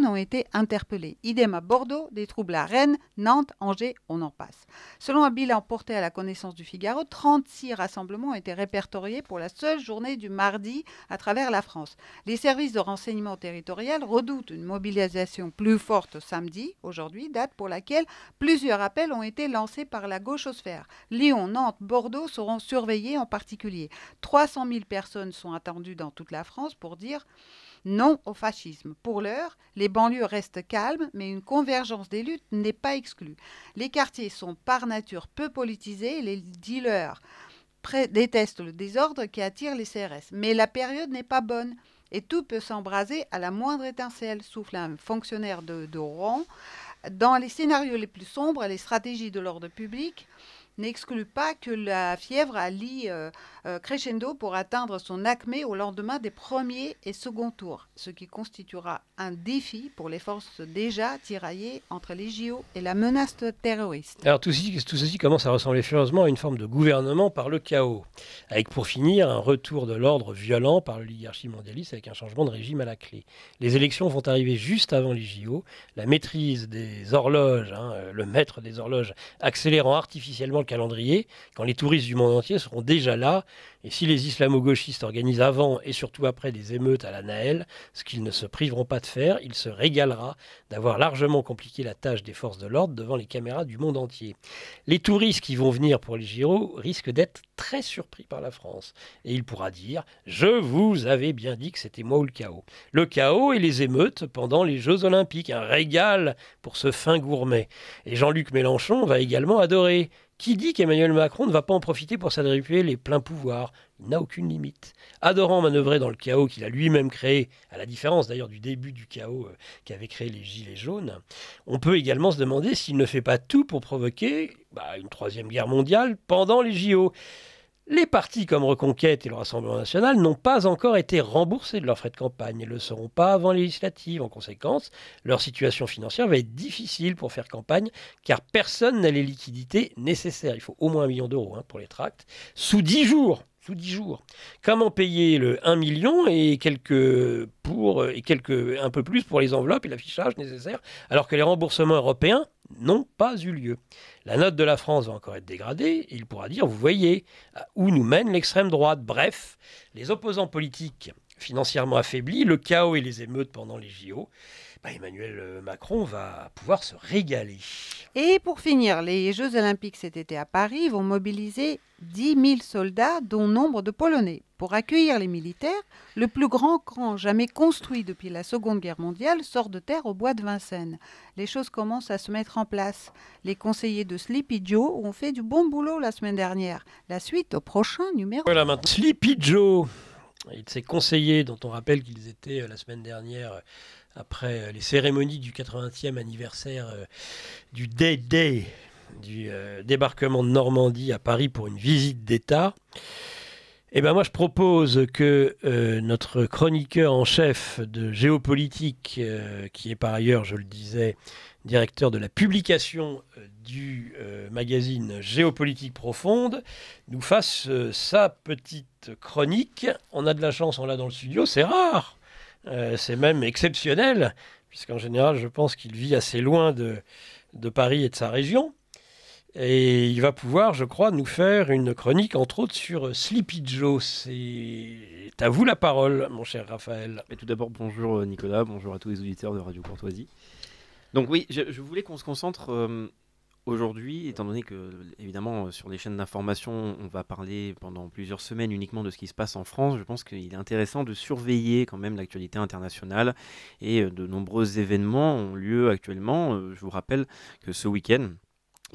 ont été interpellées. Idem à Bordeaux, des troubles à Rennes, Nantes, Angers, on en passe. Selon un bilan porté à la connaissance du Figaro, 36 rassemblements ont été répertoriés pour la seule journée du mardi à travers la France. Les services de renseignement territorial redoutent une mobilisation plus forte samedi, aujourd'hui, date pour laquelle plusieurs appels ont été lancés par la gauchosphère. Lyon, Nantes, Bordeaux seront surveillés en particulier. 300 000 personnes sont attendues dans toute la France pour dire non au fascisme. Pour l'heure, les banlieues restent calmes, mais une convergence des luttes n'est pas exclue. Les quartiers sont par nature peu politisés, les dealers détestent le désordre qui attire les CRS. Mais la période n'est pas bonne et tout peut s'embraser à la moindre étincelle, souffle un fonctionnaire de Rouen. Dans les scénarios les plus sombres, les stratégies de l'ordre public n'exclut pas que la fièvre allie crescendo pour atteindre son acmé au lendemain des premiers et seconds tours, ce qui constituera un défi pour les forces déjà tiraillées entre les JO et la menace terroriste. Alors tout ceci commence à ressembler furieusement à une forme de gouvernement par le chaos, avec pour finir un retour de l'ordre violent par l'oligarchie mondialiste avec un changement de régime à la clé. Les élections vont arriver juste avant les JO, la maîtrise des horloges, le maître des horloges accélérant artificiellement le calendrier, quand les touristes du monde entier seront déjà là, et si les islamo-gauchistes organisent avant et surtout après des émeutes à la Naël, ce qu'ils ne se priveront pas de faire, il se régalera d'avoir largement compliqué la tâche des forces de l'ordre devant les caméras du monde entier. Les touristes qui vont venir pour les JO risquent d'être très surpris par la France, et il pourra dire « Je vous avais bien dit que c'était moi ou le chaos ». Le chaos et les émeutes pendant les Jeux Olympiques, un régal pour ce fin gourmet. Et Jean-Luc Mélenchon va également adorer. Qui dit qu'Emmanuel Macron ne va pas en profiter pour s'attribuer les pleins pouvoirs? Il n'a aucune limite. Adorant manœuvrer dans le chaos qu'il a lui-même créé, à la différence d'ailleurs du début du chaos qu'avaient créé les Gilets jaunes, on peut également se demander s'il ne fait pas tout pour provoquer une troisième guerre mondiale pendant les JO. Les partis comme Reconquête et le Rassemblement national n'ont pas encore été remboursés de leurs frais de campagne et ne le seront pas avant les législatives. En conséquence, leur situation financière va être difficile pour faire campagne car personne n'a les liquidités nécessaires. Il faut au moins 1 million d'euros pour les tracts sous 10 jours. Comment payer le 1 million et un peu plus pour les enveloppes et l'affichage nécessaires alors que les remboursements européens n'ont pas eu lieu? La note de la France va encore être dégradée et il pourra dire, vous voyez, où nous mène l'extrême droite. Bref, les opposants politiques financièrement affaiblis, le chaos et les émeutes pendant les JO, Emmanuel Macron va pouvoir se régaler. Et pour finir, les Jeux Olympiques cet été à Paris vont mobiliser 10 000 soldats, dont nombre de Polonais. pour accueillir les militaires, le plus grand camp jamais construit depuis la Seconde Guerre mondiale sort de terre au bois de Vincennes. Les choses commencent à se mettre en place. Les conseillers de Sleepy Joe ont fait du bon boulot la semaine dernière. La suite au prochain numéro. Voilà maintenant. Sleepy Joe et de ses conseillers, dont on rappelle qu'ils étaient la semaine dernière, après les cérémonies du 80e anniversaire du Day, du débarquement de Normandie à Paris pour une visite d'État. Eh ben moi, je propose que notre chroniqueur en chef de géopolitique, qui est par ailleurs, je le disais, directeur de la publication du magazine Géopolitique Profonde, nous fasse sa petite chronique. On a de la chance, on l'a dans le studio, c'est rare, c'est même exceptionnel, puisqu'en général, je pense qu'il vit assez loin de Paris et de sa région. Et il va pouvoir, je crois, nous faire une chronique, entre autres, sur Sleepy Joe. C'est à vous la parole, mon cher Raphaël. Et tout d'abord, bonjour Nicolas, bonjour à tous les auditeurs de Radio Courtoisie. Donc oui, je voulais qu'on se concentre aujourd'hui, étant donné que, évidemment, sur les chaînes d'information, on va parler pendant plusieurs semaines uniquement de ce qui se passe en France. Je pense qu'il est intéressant de surveiller quand même l'actualité internationale, et de nombreux événements ont lieu actuellement. Je vous rappelle que ce week-end,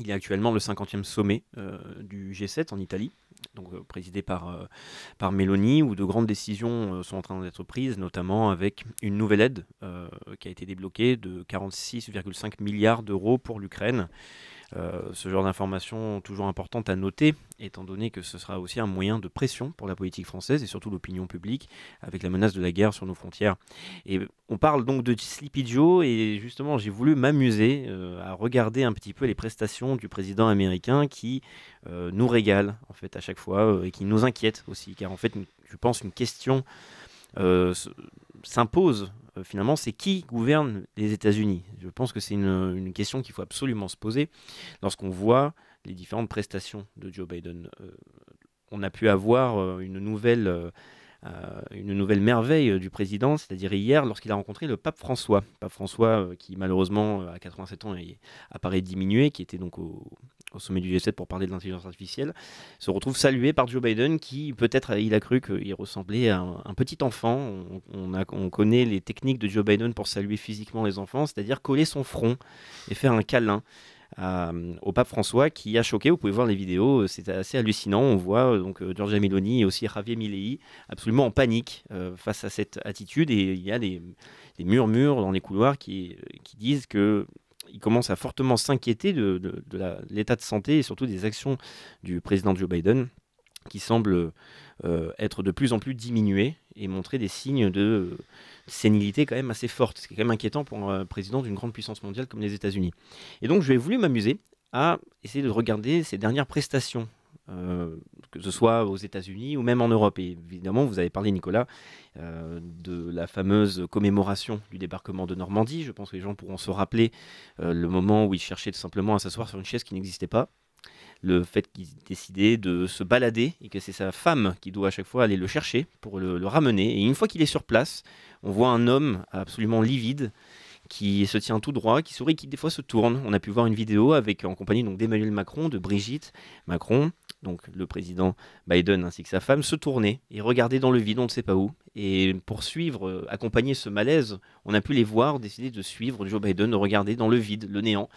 il y a actuellement le 50e sommet du G7 en Italie, donc présidé par Meloni, où de grandes décisions sont en train d'être prises, notamment avec une nouvelle aide qui a été débloquée de 46,5 milliards d'euros pour l'Ukraine. Ce genre d'informations toujours importantes à noter, étant donné que ce sera aussi un moyen de pression pour la politique française et surtout l'opinion publique, avec la menace de la guerre sur nos frontières. Et on parle donc de Sleepy Joe, et justement j'ai voulu m'amuser à regarder un petit peu les prestations du président américain qui nous régale en fait à chaque fois et qui nous inquiète aussi, car en fait je pense une question s'impose. Finalement, c'est qui gouverne les États-Unis? Je pense que c'est une question qu'il faut absolument se poser lorsqu'on voit les différentes prestations de Joe Biden. On a pu avoir une nouvelle merveille du président, c'est-à-dire hier, lorsqu'il a rencontré le pape François. Pape François, qui malheureusement, à 87 ans, apparaît diminué, qui était donc au sommet du G7 pour parler de l'intelligence artificielle, se retrouve salué par Joe Biden, qui peut-être il a cru qu'il ressemblait à un petit enfant. On connaît les techniques de Joe Biden pour saluer physiquement les enfants, c'est-à-dire coller son front et faire un câlin au pape François, qui a choqué. Vous pouvez voir les vidéos, c'est assez hallucinant. On voit donc Giorgia Meloni et aussi Javier Milei absolument en panique face à cette attitude, et il y a des murmures dans les couloirs qui disent que il commence à fortement s'inquiéter de l'état de santé et surtout des actions du président Joe Biden, qui semble être de plus en plus diminué et montrer des signes de sénilité quand même assez forte. C'est quand même inquiétant pour un président d'une grande puissance mondiale comme les États-Unis. Et donc j'ai voulu m'amuser à essayer de regarder ces dernières prestations, que ce soit aux États-Unis ou même en Europe. Et évidemment, vous avez parlé, Nicolas, de la fameuse commémoration du débarquement de Normandie. Je pense que les gens pourront se rappeler le moment où il cherchait tout simplement à s'asseoir sur une chaise qui n'existait pas. Le fait qu'il décidait de se balader et que c'est sa femme qui doit à chaque fois aller le chercher pour le ramener. Et une fois qu'il est sur place, on voit un homme absolument livide qui se tient tout droit, qui sourit, qui des fois se tourne. On a pu voir une vidéo en compagnie donc d'Emmanuel Macron, de Brigitte Macron, donc le président Biden ainsi que sa femme, se tourner et regarder dans le vide, on ne sait pas où. Et pour suivre, accompagner ce malaise, on a pu les voir décider de suivre Joe Biden, de regarder dans le vide, le néant.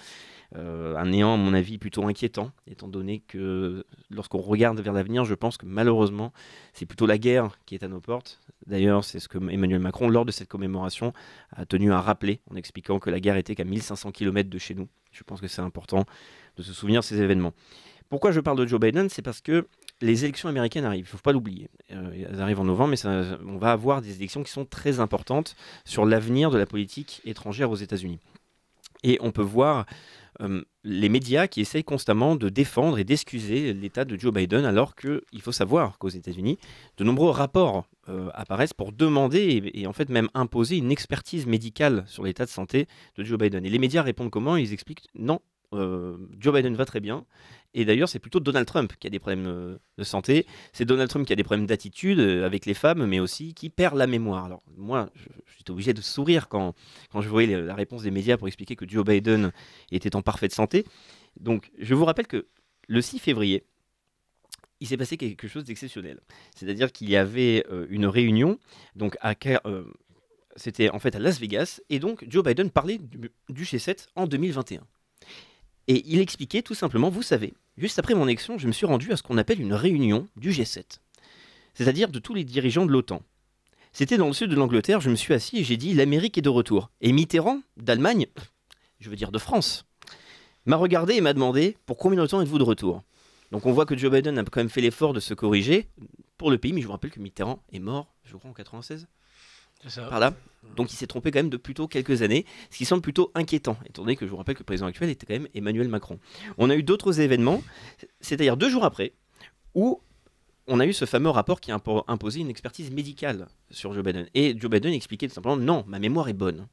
Un néant, à mon avis, plutôt inquiétant, étant donné que lorsqu'on regarde vers l'avenir, je pense que malheureusement, c'est plutôt la guerre qui est à nos portes. D'ailleurs, c'est ce que Emmanuel Macron, lors de cette commémoration, a tenu à rappeler, en expliquant que la guerre était qu'à 1500 km de chez nous. Je pense que c'est important de se souvenir de ces événements. Pourquoi je parle de Joe Biden? C'est parce que les élections américaines arrivent, il ne faut pas l'oublier. Elles arrivent en novembre, mais on va avoir des élections qui sont très importantes sur l'avenir de la politique étrangère aux États-Unis. Et on peut voir les médias qui essayent constamment de défendre et d'excuser l'état de Joe Biden, alors qu'il faut savoir qu'aux États-Unis, de nombreux rapports apparaissent pour demander et en fait même imposer une expertise médicale sur l'état de santé de Joe Biden. Et les médias répondent comment? Ils expliquent non, Joe Biden va très bien. Et d'ailleurs, c'est plutôt Donald Trump qui a des problèmes de santé. C'est Donald Trump qui a des problèmes d'attitude avec les femmes, mais aussi qui perd la mémoire. Alors moi, j'étais obligé de sourire quand je voyais la réponse des médias pour expliquer que Joe Biden était en parfaite santé. Donc, je vous rappelle que le 6 février, il s'est passé quelque chose d'exceptionnel. C'est-à-dire qu'il y avait une réunion, donc c'était en fait à Las Vegas, et donc Joe Biden parlait du G7 en 2021. Et il expliquait tout simplement, vous savez, juste après mon élection, je me suis rendu à ce qu'on appelle une réunion du G7, c'est-à-dire de tous les dirigeants de l'OTAN. C'était dans le sud de l'Angleterre, je me suis assis et j'ai dit, l'Amérique est de retour. Et Mitterrand, d'Allemagne, je veux dire de France, m'a regardé et m'a demandé, pour combien de temps êtes-vous de retour ? Donc on voit que Joe Biden a quand même fait l'effort de se corriger pour le pays, mais je vous rappelle que Mitterrand est mort, je crois, en 96. C'est ça. Par là. Donc il s'est trompé quand même de plutôt quelques années, ce qui semble plutôt inquiétant, étant donné que je vous rappelle que le président actuel était quand même Emmanuel Macron. On a eu d'autres événements, c'est-à-dire 2 jours après, où on a eu ce fameux rapport qui a imposé une expertise médicale sur Joe Biden. Et Joe Biden expliquait tout simplement, non, ma mémoire est bonne.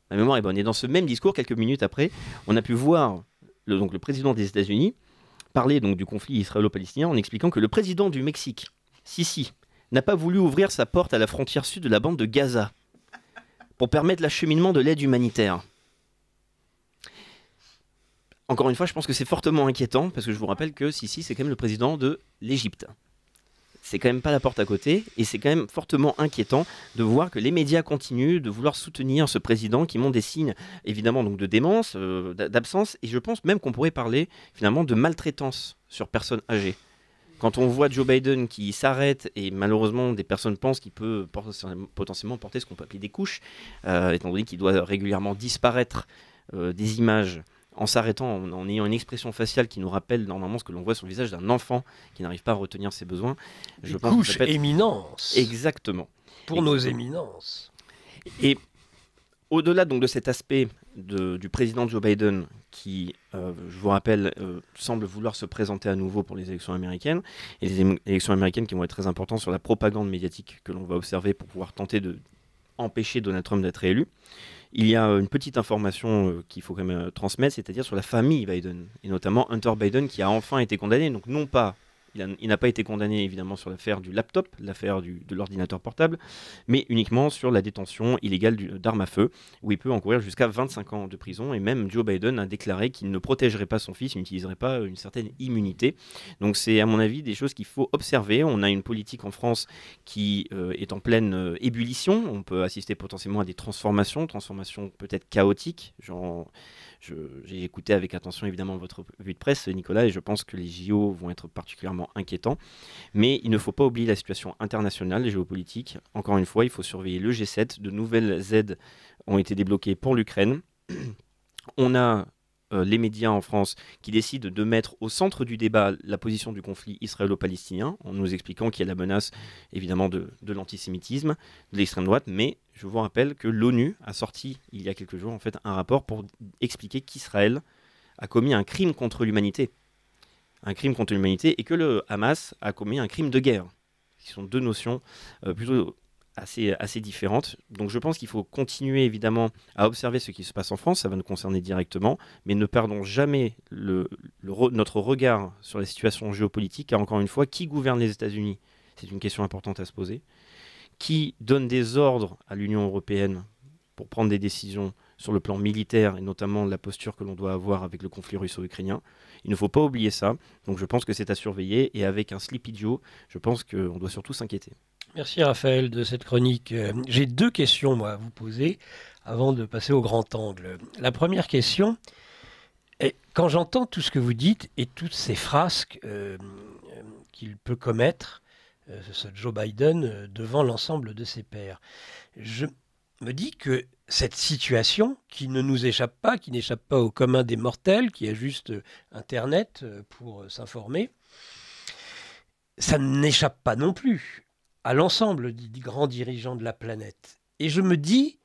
Ma mémoire est bonne. Et dans ce même discours, quelques minutes après, on a pu voir le président des États-Unis parler donc du conflit israélo-palestinien en expliquant que le président du Mexique, Sisi, n'a pas voulu ouvrir sa porte à la frontière sud de la bande de Gaza pour permettre l'acheminement de l'aide humanitaire. Encore une fois, je pense que c'est fortement inquiétant, parce que je vous rappelle que Sisi, c'est quand même le président de l'Égypte. C'est quand même pas la porte à côté, et c'est quand même fortement inquiétant de voir que les médias continuent de vouloir soutenir ce président qui montre des signes, évidemment, donc de démence, d'absence, et je pense même qu'on pourrait parler, finalement, de maltraitance sur personnes âgées. Quand on voit Joe Biden qui s'arrête, et malheureusement des personnes pensent qu'il peut potentiellement porter ce qu'on peut appeler des couches, étant donné qu'il doit régulièrement disparaître des images en s'arrêtant, en ayant une expression faciale qui nous rappelle normalement ce que l'on voit sur le visage d'un enfant qui n'arrive pas à retenir ses besoins. Je pense couches éminence. Exactement. Pour nos éminences. Et au-delà donc de cet aspect du président Joe Biden qui, je vous rappelle, semble vouloir se présenter à nouveau pour les élections américaines, et les élections américaines qui vont être très importantes sur la propagande médiatique que l'on va observer pour pouvoir tenter de empêcher Donald Trump d'être réélu, il y a une petite information qu'il faut quand même transmettre, c'est-à-dire sur la famille Biden, et notamment Hunter Biden qui a enfin été condamné, donc non pas... Il n'a pas été condamné évidemment sur l'affaire du laptop, l'affaire de l'ordinateur portable, mais uniquement sur la détention illégale d'armes à feu, où il peut encourir jusqu'à 25 ans de prison. Et même Joe Biden a déclaré qu'il ne protégerait pas son fils, il n'utiliserait pas une certaine immunité. Donc c'est à mon avis des choses qu'il faut observer. On a une politique en France qui est en pleine ébullition. On peut assister potentiellement à des transformations peut-être chaotiques, genre... J'ai écouté avec attention évidemment votre revue de presse, Nicolas, et je pense que les JO vont être particulièrement inquiétants. Mais il ne faut pas oublier la situation internationale, géopolitique. Encore une fois, il faut surveiller le G7. De nouvelles aides ont été débloquées pour l'Ukraine. On a les médias en France qui décident de mettre au centre du débat la position du conflit israélo-palestinien, en nous expliquant qu'il y a la menace évidemment de l'antisémitisme, de l'extrême droite, mais je vous rappelle que l'ONU a sorti il y a quelques jours en fait un rapport pour expliquer qu'Israël a commis un crime contre l'humanité. Un crime contre l'humanité, et que le Hamas a commis un crime de guerre, qui sont deux notions plutôt assez différentes. Donc je pense qu'il faut continuer évidemment à observer ce qui se passe en France, ça va nous concerner directement, mais ne perdons jamais notre regard sur la situation géopolitique, car encore une fois, qui gouverne les États-Unis ? C'est une question importante à se poser. Qui donne des ordres à l'Union européenne pour prendre des décisions sur le plan militaire, et notamment la posture que l'on doit avoir avec le conflit russo-ukrainien. Il ne faut pas oublier ça, donc je pense que c'est à surveiller, et avec un Sleepy Joe, je pense qu'on doit surtout s'inquiéter. Merci Raphaël de cette chronique. J'ai 2 questions moi, à vous poser avant de passer au grand angle. La première question, est, quand j'entends tout ce que vous dites et toutes ces frasques qu'il peut commettre, ce Joe Biden, devant l'ensemble de ses pairs, je me dis que cette situation qui ne nous échappe pas, qui n'échappe pas au commun des mortels, qui a juste Internet pour s'informer, ça n'échappe pas non plus à l'ensemble des grands dirigeants de la planète. Et je me dis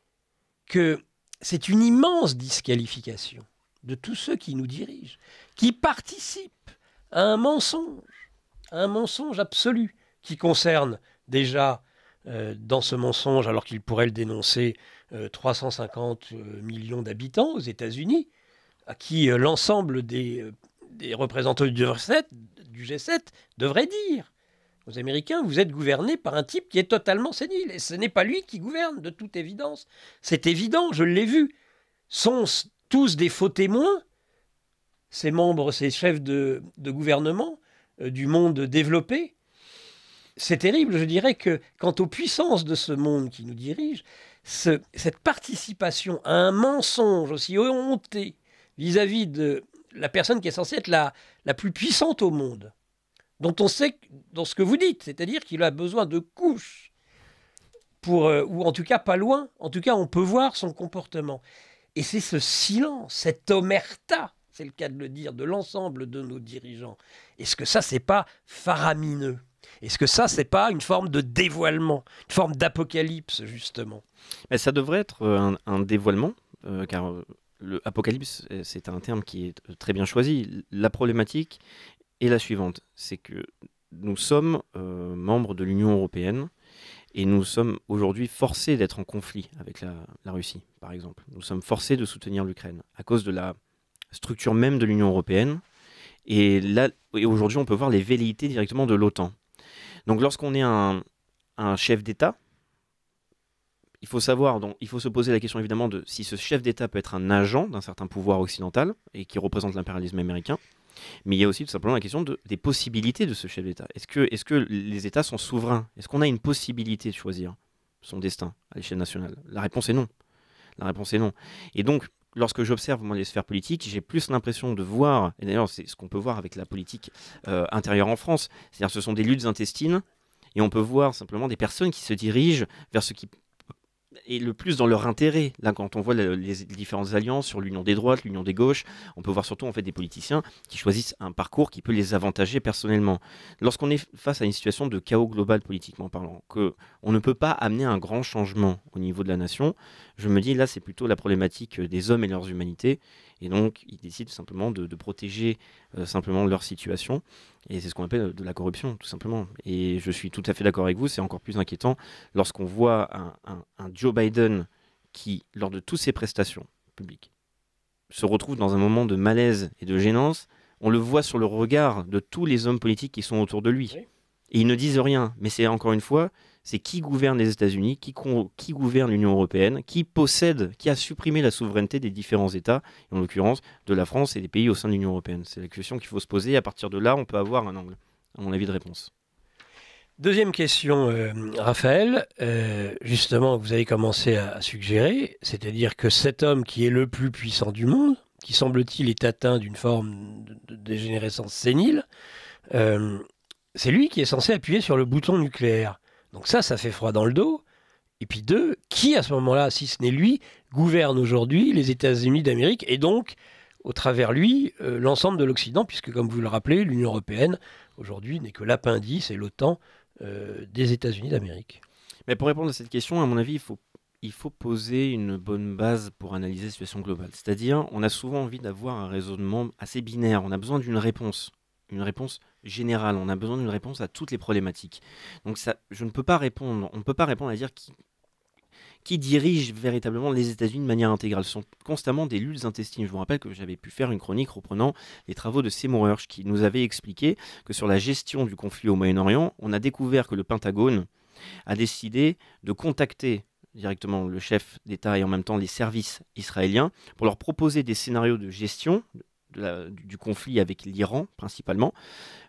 que c'est une immense disqualification de tous ceux qui nous dirigent, qui participent à un mensonge absolu, qui concerne déjà, dans ce mensonge, alors qu'il pourrait le dénoncer, 350 millions d'habitants aux États-Unis, à qui l'ensemble des représentants du G7 devraient dire: aux Américains, vous êtes gouvernés par un type qui est totalement sénile. Et ce n'est pas lui qui gouverne, de toute évidence. C'est évident, je l'ai vu. Sont tous des faux témoins, ces membres, ces chefs de gouvernement, du monde développé. C'est terrible, je dirais que quant aux puissances de ce monde qui nous dirige, cette participation à un mensonge aussi honté vis-à-vis de la personne qui est censée être la plus puissante au monde, dont on sait, dans ce que vous dites, c'est-à-dire qu'il a besoin de couches, ou en tout cas pas loin, en tout cas on peut voir son comportement. Et c'est ce silence, cette omerta, c'est le cas de le dire, de l'ensemble de nos dirigeants. Est-ce que ça, c'est pas faramineux ? Est-ce que ça, c'est pas une forme de dévoilement, une forme d'apocalypse, justement ? Mais ça devrait être un dévoilement, car le apocalypse, c'est un terme qui est très bien choisi. La problématique est la suivante, c'est que nous sommes membres de l'Union européenne et nous sommes aujourd'hui forcés d'être en conflit avec la Russie, par exemple. Nous sommes forcés de soutenir l'Ukraine à cause de la structure même de l'Union européenne. Et là, aujourd'hui, on peut voir les velléités directement de l'OTAN. Donc lorsqu'on est un chef d'État, il faut savoir, donc, il faut se poser la question évidemment de si ce chef d'État peut être un agent d'un certain pouvoir occidental et qui représente l'impérialisme américain. Mais il y a aussi tout simplement la question des possibilités de ce chef d'État. Est-ce que les États sont souverains ? Est-ce qu'on a une possibilité de choisir son destin à l'échelle nationale ? La réponse est non. La réponse est non. Et donc, lorsque j'observe moi, les sphères politiques, j'ai plus l'impression de voir, et d'ailleurs c'est ce qu'on peut voir avec la politique intérieure en France, c'est-à-dire ce sont des luttes intestines, et on peut voir simplement des personnes qui se dirigent vers ce qui est le plus dans leur intérêt. Là, quand on voit les différentes alliances sur l'union des droites, l'union des gauches, on peut voir surtout en fait des politiciens qui choisissent un parcours qui peut les avantager personnellement. Lorsqu'on est face à une situation de chaos global politiquement parlant, qu'on ne peut pas amener un grand changement au niveau de la nation, je me dis là c'est plutôt la problématique des hommes et leurs humanités, et donc ils décident simplement de protéger simplement leur situation, et c'est ce qu'on appelle de la corruption tout simplement. Et je suis tout à fait d'accord avec vous, c'est encore plus inquiétant lorsqu'on voit un Joe Biden qui, lors de toutes ses prestations publiques, se retrouve dans un moment de malaise et de gênance. On le voit sur le regard de tous les hommes politiques qui sont autour de lui. Oui. Et ils ne disent rien, mais c'est encore une fois, c'est qui gouverne les États-Unis, qui gouverne l'Union européenne, qui a supprimé la souveraineté des différents États, en l'occurrence de la France et des pays au sein de l'Union européenne. C'est la question qu'il faut se poser, et à partir de là, on peut avoir un angle, à mon avis, de réponse. Deuxième question, Raphaël, justement, vous avez commencé à suggérer, c'est-à-dire que cet homme qui est le plus puissant du monde, qui semble-t-il est atteint d'une forme de dégénérescence sénile, c'est lui qui est censé appuyer sur le bouton nucléaire. Donc ça fait froid dans le dos. Et puis deux, qui à ce moment-là, si ce n'est lui, gouverne aujourd'hui les États-Unis d'Amérique et donc, au travers lui, l'ensemble de l'Occident, puisque comme vous le rappelez, l'Union européenne, aujourd'hui, n'est que l'appendice et l'OTAN des États-Unis d'Amérique. Mais pour répondre à cette question, à mon avis, il faut poser une bonne base pour analyser la situation globale. C'est-à-dire, on a souvent envie d'avoir un raisonnement assez binaire. On a besoin d'une réponse générale. On a besoin d'une réponse à toutes les problématiques. Donc ça, on ne peut pas répondre à dire qui dirige véritablement les États-Unis de manière intégrale. Ce sont constamment des luttes intestines. Je vous rappelle que j'avais pu faire une chronique reprenant les travaux de Seymour Hersh qui nous avait expliqué que sur la gestion du conflit au Moyen-Orient, on a découvert que le Pentagone a décidé de contacter directement le chef d'État et en même temps les services israéliens pour leur proposer des scénarios de gestion du conflit avec l'Iran principalement,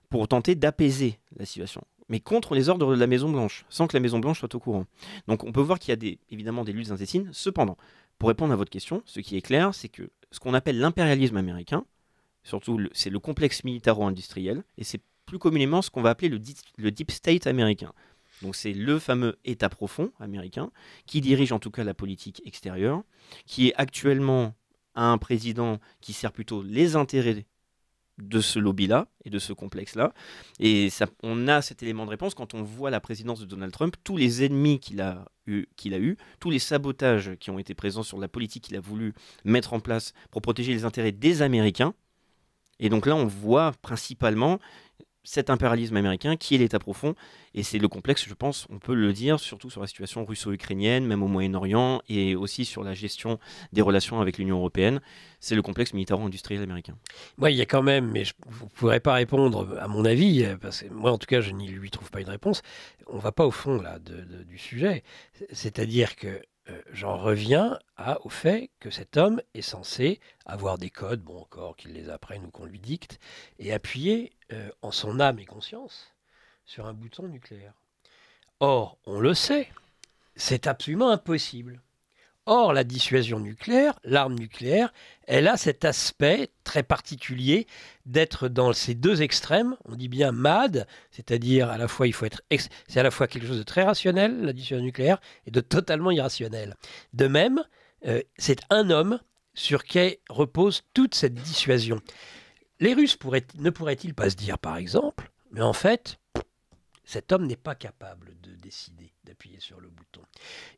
pour tenter d'apaiser la situation, mais contre les ordres de la Maison-Blanche, sans que la Maison-Blanche soit au courant. Donc on peut voir qu'il y a évidemment des luttes intestines. Cependant, pour répondre à votre question, ce qui est clair, c'est que ce qu'on appelle l'impérialisme américain, surtout c'est le complexe militaro-industriel, et c'est plus communément ce qu'on va appeler le deep state américain. Donc c'est le fameux État profond américain, qui dirige en tout cas la politique extérieure, qui est actuellement un président qui sert plutôt les intérêts de ce lobby-là et de ce complexe-là. Et on a cet élément de réponse quand on voit la présidence de Donald Trump, tous les ennemis qu'il a eu, tous les sabotages qui ont été présents sur la politique qu'il a voulu mettre en place pour protéger les intérêts des Américains. Et donc là, on voit principalement cet impérialisme américain qui est l'État profond, et c'est le complexe, je pense, on peut le dire, surtout sur la situation russo-ukrainienne, même au Moyen-Orient, et aussi sur la gestion des relations avec l'Union européenne, c'est le complexe militaro-industriel américain. Moi, il y a quand même, mais vous ne pourrez pas répondre à mon avis, parce que moi, en tout cas, je n'y lui trouve pas une réponse, on ne va pas au fond là, du sujet, c'est-à-dire que j'en reviens au fait que cet homme est censé avoir des codes, bon encore qu'il les apprenne ou qu'on lui dicte, et appuyer en son âme et conscience sur un bouton nucléaire. Or, on le sait, c'est absolument impossible. Or, la dissuasion nucléaire, l'arme nucléaire, elle a cet aspect très particulier d'être dans ces deux extrêmes. On dit bien MAD, c'est-à-dire à la fois c'est à la fois quelque chose de très rationnel, la dissuasion nucléaire, et de totalement irrationnel. De même, c'est un homme sur qui repose toute cette dissuasion. Les Russes ne pourraient-ils pas se dire, par exemple, mais en fait, cet homme n'est pas capable de décider, d'appuyer sur le bouton.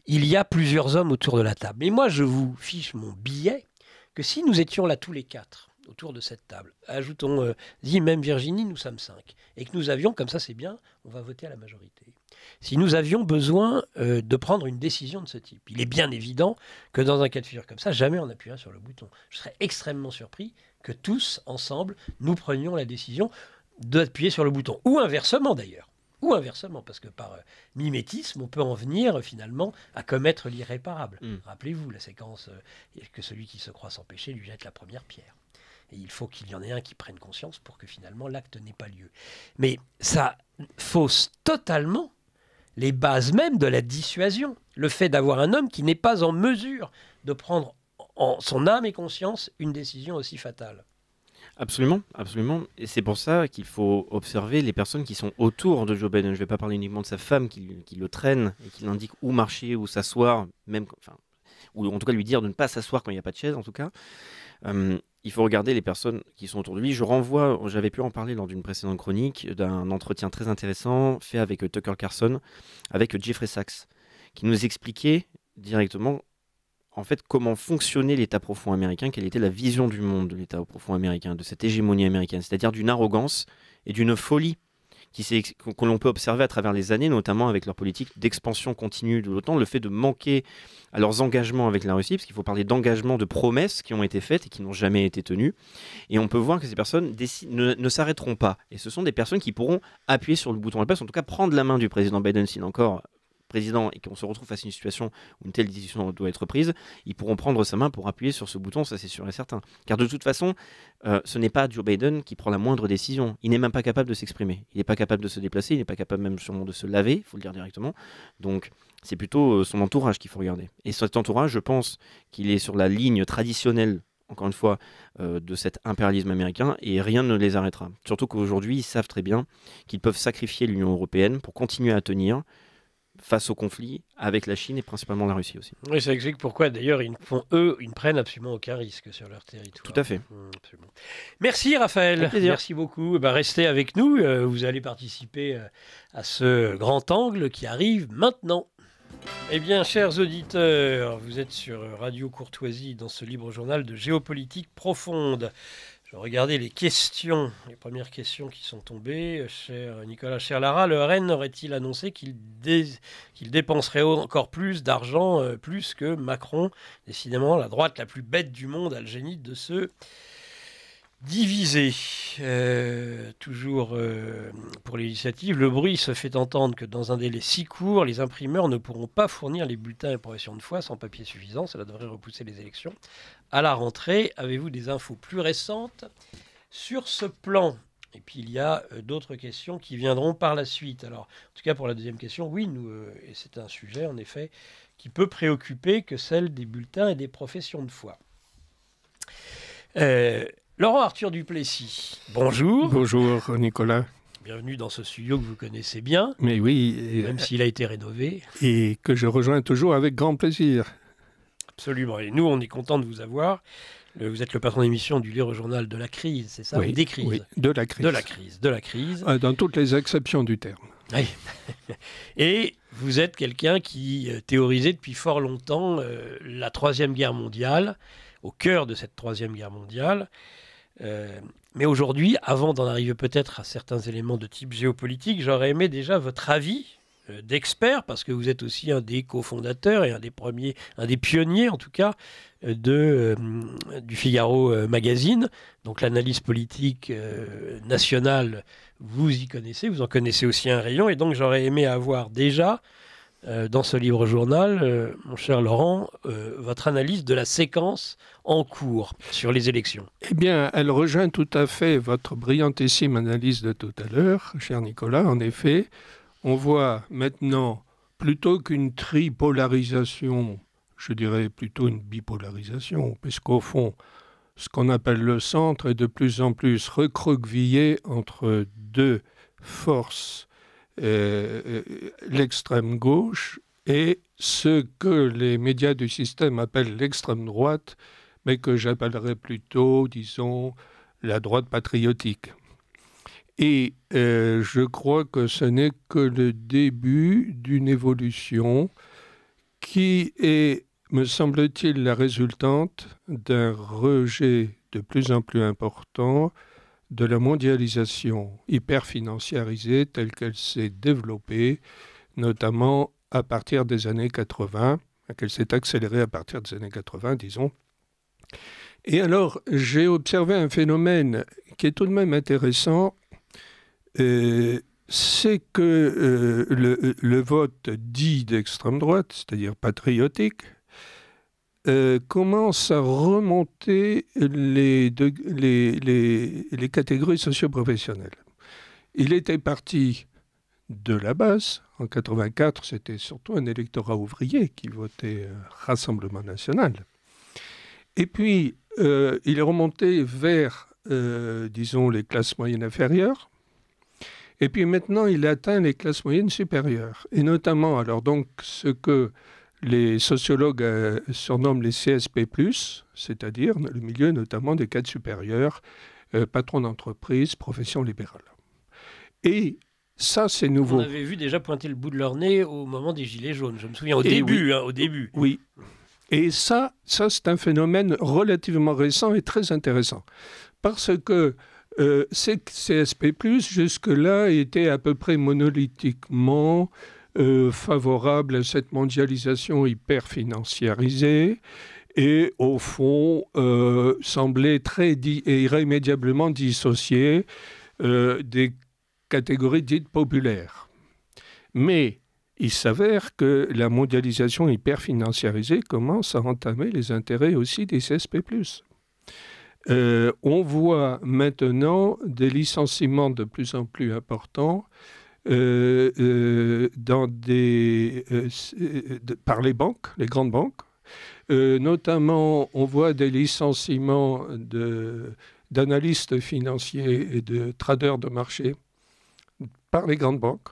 Il y a plusieurs hommes autour de la table. Mais moi, je vous fiche mon billet que si nous étions là tous les quatre, autour de cette table, ajoutons, même Virginie, nous sommes 5, et que nous avions, comme ça c'est bien, on va voter à la majorité. Si nous avions besoin de prendre une décision de ce type, il est bien évident que dans un cas de figure comme ça, jamais on appuiera sur le bouton. Je serais extrêmement surpris que tous, ensemble, nous prenions la décision d'appuyer sur le bouton. Ou inversement d'ailleurs. Ou inversement, parce que par mimétisme, on peut en venir finalement à commettre l'irréparable. Rappelez-vous la séquence que celui qui se croit sans péché lui jette la première pierre. Et il faut qu'il y en ait un qui prenne conscience pour que finalement l'acte n'ait pas lieu. Mais ça fausse totalement les bases même de la dissuasion. Le fait d'avoir un homme qui n'est pas en mesure de prendre en son âme et conscience une décision aussi fatale. Absolument, absolument. Et c'est pour ça qu'il faut observer les personnes qui sont autour de Joe Biden. Je ne vais pas parler uniquement de sa femme qui le traîne et qui l'indique où marcher, où s'asseoir, ou en tout cas lui dire de ne pas s'asseoir quand il n'y a pas de chaise en tout cas. Il faut regarder les personnes qui sont autour de lui. Je renvoie, j'avais pu en parler lors d'une précédente chronique, d'un entretien très intéressant fait avec Tucker Carlson, avec Jeffrey Sachs, qui nous expliquait directement en fait comment fonctionnait l'État profond américain, quelle était la vision du monde de l'État profond américain, de cette hégémonie américaine, c'est-à-dire d'une arrogance et d'une folie que l'on peut observer à travers les années, notamment avec leur politique d'expansion continue de l'OTAN, le fait de manquer à leurs engagements avec la Russie, parce qu'il faut parler d'engagements, de promesses qui ont été faites et qui n'ont jamais été tenues. Et on peut voir que ces personnes ne s'arrêteront pas. Et ce sont des personnes qui pourront appuyer sur le bouton repasse, en tout cas prendre la main du président Biden, s'il est encore président et qu'on se retrouve face à une situation où une telle décision doit être prise, ils pourront prendre sa main pour appuyer sur ce bouton, ça c'est sûr et certain. Car de toute façon, ce n'est pas Joe Biden qui prend la moindre décision. Il n'est même pas capable de s'exprimer. Il n'est pas capable de se déplacer, il n'est pas capable même sûrement de se laver, il faut le dire directement. Donc c'est plutôt son entourage qu'il faut regarder. Et cet entourage, je pense qu'il est sur la ligne traditionnelle, encore une fois, de cet impérialisme américain, et rien ne les arrêtera. Surtout qu'aujourd'hui, ils savent très bien qu'ils peuvent sacrifier l'Union européenne pour continuer à tenir face au conflit avec la Chine et principalement la Russie aussi. Oui, ça explique pourquoi d'ailleurs ils ne prennent absolument aucun risque sur leur territoire. Tout à fait. Absolument. Merci Raphaël, merci beaucoup. Restez avec nous, vous allez participer à ce grand angle qui arrive maintenant. Eh bien, chers auditeurs, vous êtes sur Radio Courtoisie dans ce libre journal de géopolitique profonde. Je regardais les premières questions qui sont tombées. Cher Nicolas, cher Lara, le RN aurait-il annoncé qu'il dépenserait encore plus d'argent, plus que Macron? Décidément, la droite la plus bête du monde a le génie de se diviser. Toujours pour l'initiative, le bruit se fait entendre que dans un délai si court, les imprimeurs ne pourront pas fournir les bulletins et professions de foi sans papier suffisant. Cela devrait repousser les élections à la rentrée. Avez-vous des infos plus récentes sur ce plan? Et puis il y a d'autres questions qui viendront par la suite. Alors, en tout cas pour la deuxième question, oui, et c'est un sujet en effet qui peut préoccuper que celle des bulletins et des professions de foi. Laurent Arthur Duplessis, bonjour. Bonjour Nicolas. Bienvenue dans ce studio que vous connaissez bien. Mais oui. Même s'il a été rénové. Et que je rejoins toujours avec grand plaisir. Absolument. Et nous, on est content de vous avoir. Vous êtes le patron d'émission du Libre Journal de la crise, c'est ça? Oui, des crises. Oui, de la crise. De la crise. Dans toutes les acceptions du terme. Oui. Et vous êtes quelqu'un qui théorisait depuis fort longtemps la Troisième Guerre mondiale, au cœur de cette Troisième Guerre mondiale. Mais aujourd'hui, avant d'en arriver peut-être à certains éléments de type géopolitique, j'aurais aimé déjà votre avis d'expert, parce que vous êtes aussi un des cofondateurs et un des pionniers en tout cas, du Figaro Magazine. Donc l'analyse politique nationale, vous y connaissez, vous en connaissez aussi un rayon, et donc j'aurais aimé avoir déjà dans ce livre journal, mon cher Laurent, votre analyse de la séquence en cours sur les élections. Eh bien, elle rejoint tout à fait votre brillantissime analyse de tout à l'heure, cher Nicolas. En effet, on voit maintenant, plutôt qu'une tripolarisation, je dirais plutôt une bipolarisation, puisqu'au fond, ce qu'on appelle le centre est de plus en plus recroquevillé entre deux forces, l'extrême gauche et ce que les médias du système appellent l'extrême droite, mais que j'appellerais plutôt, disons, la droite patriotique. Et je crois que ce n'est que le début d'une évolution qui est, me semble-t-il, la résultante d'un rejet de plus en plus important de la mondialisation hyper-financiarisée telle qu'elle s'est développée, notamment à partir des années 80, qu'elle s'est accélérée à partir des années 80, disons. Et alors, j'ai observé un phénomène qui est tout de même intéressant, c'est que le vote dit d'extrême droite, c'est-à-dire patriotique, commence à remonter les catégories socio-professionnelles. Il était parti de la base. En 84, c'était surtout un électorat ouvrier qui votait Rassemblement national. Et puis, il est remonté vers, disons, les classes moyennes inférieures. Et puis maintenant, il atteint les classes moyennes supérieures. Et notamment, alors donc, ce que les sociologues surnomment les CSP+, c'est-à-dire le milieu notamment des cadres supérieurs, patrons d'entreprise, profession libérale. Et ça, c'est nouveau. On avait vu déjà pointer le bout de leur nez au moment des Gilets jaunes. Je me souviens au début. Au début. Oui. Et ça, c'est un phénomène relativement récent et très intéressant. Parce que ces CSP+, jusque-là, étaient à peu près monolithiquement favorables à cette mondialisation hyper financiarisée et, au fond, semblaient très irrémédiablement dissociés des catégories dites populaires. Mais il s'avère que la mondialisation hyper-financiarisée commence à entamer les intérêts aussi des CSP+. On voit maintenant des licenciements de plus en plus importants par les banques, les grandes banques. Notamment, on voit des licenciements d'analystes financiers et de traders de marché par les grandes banques.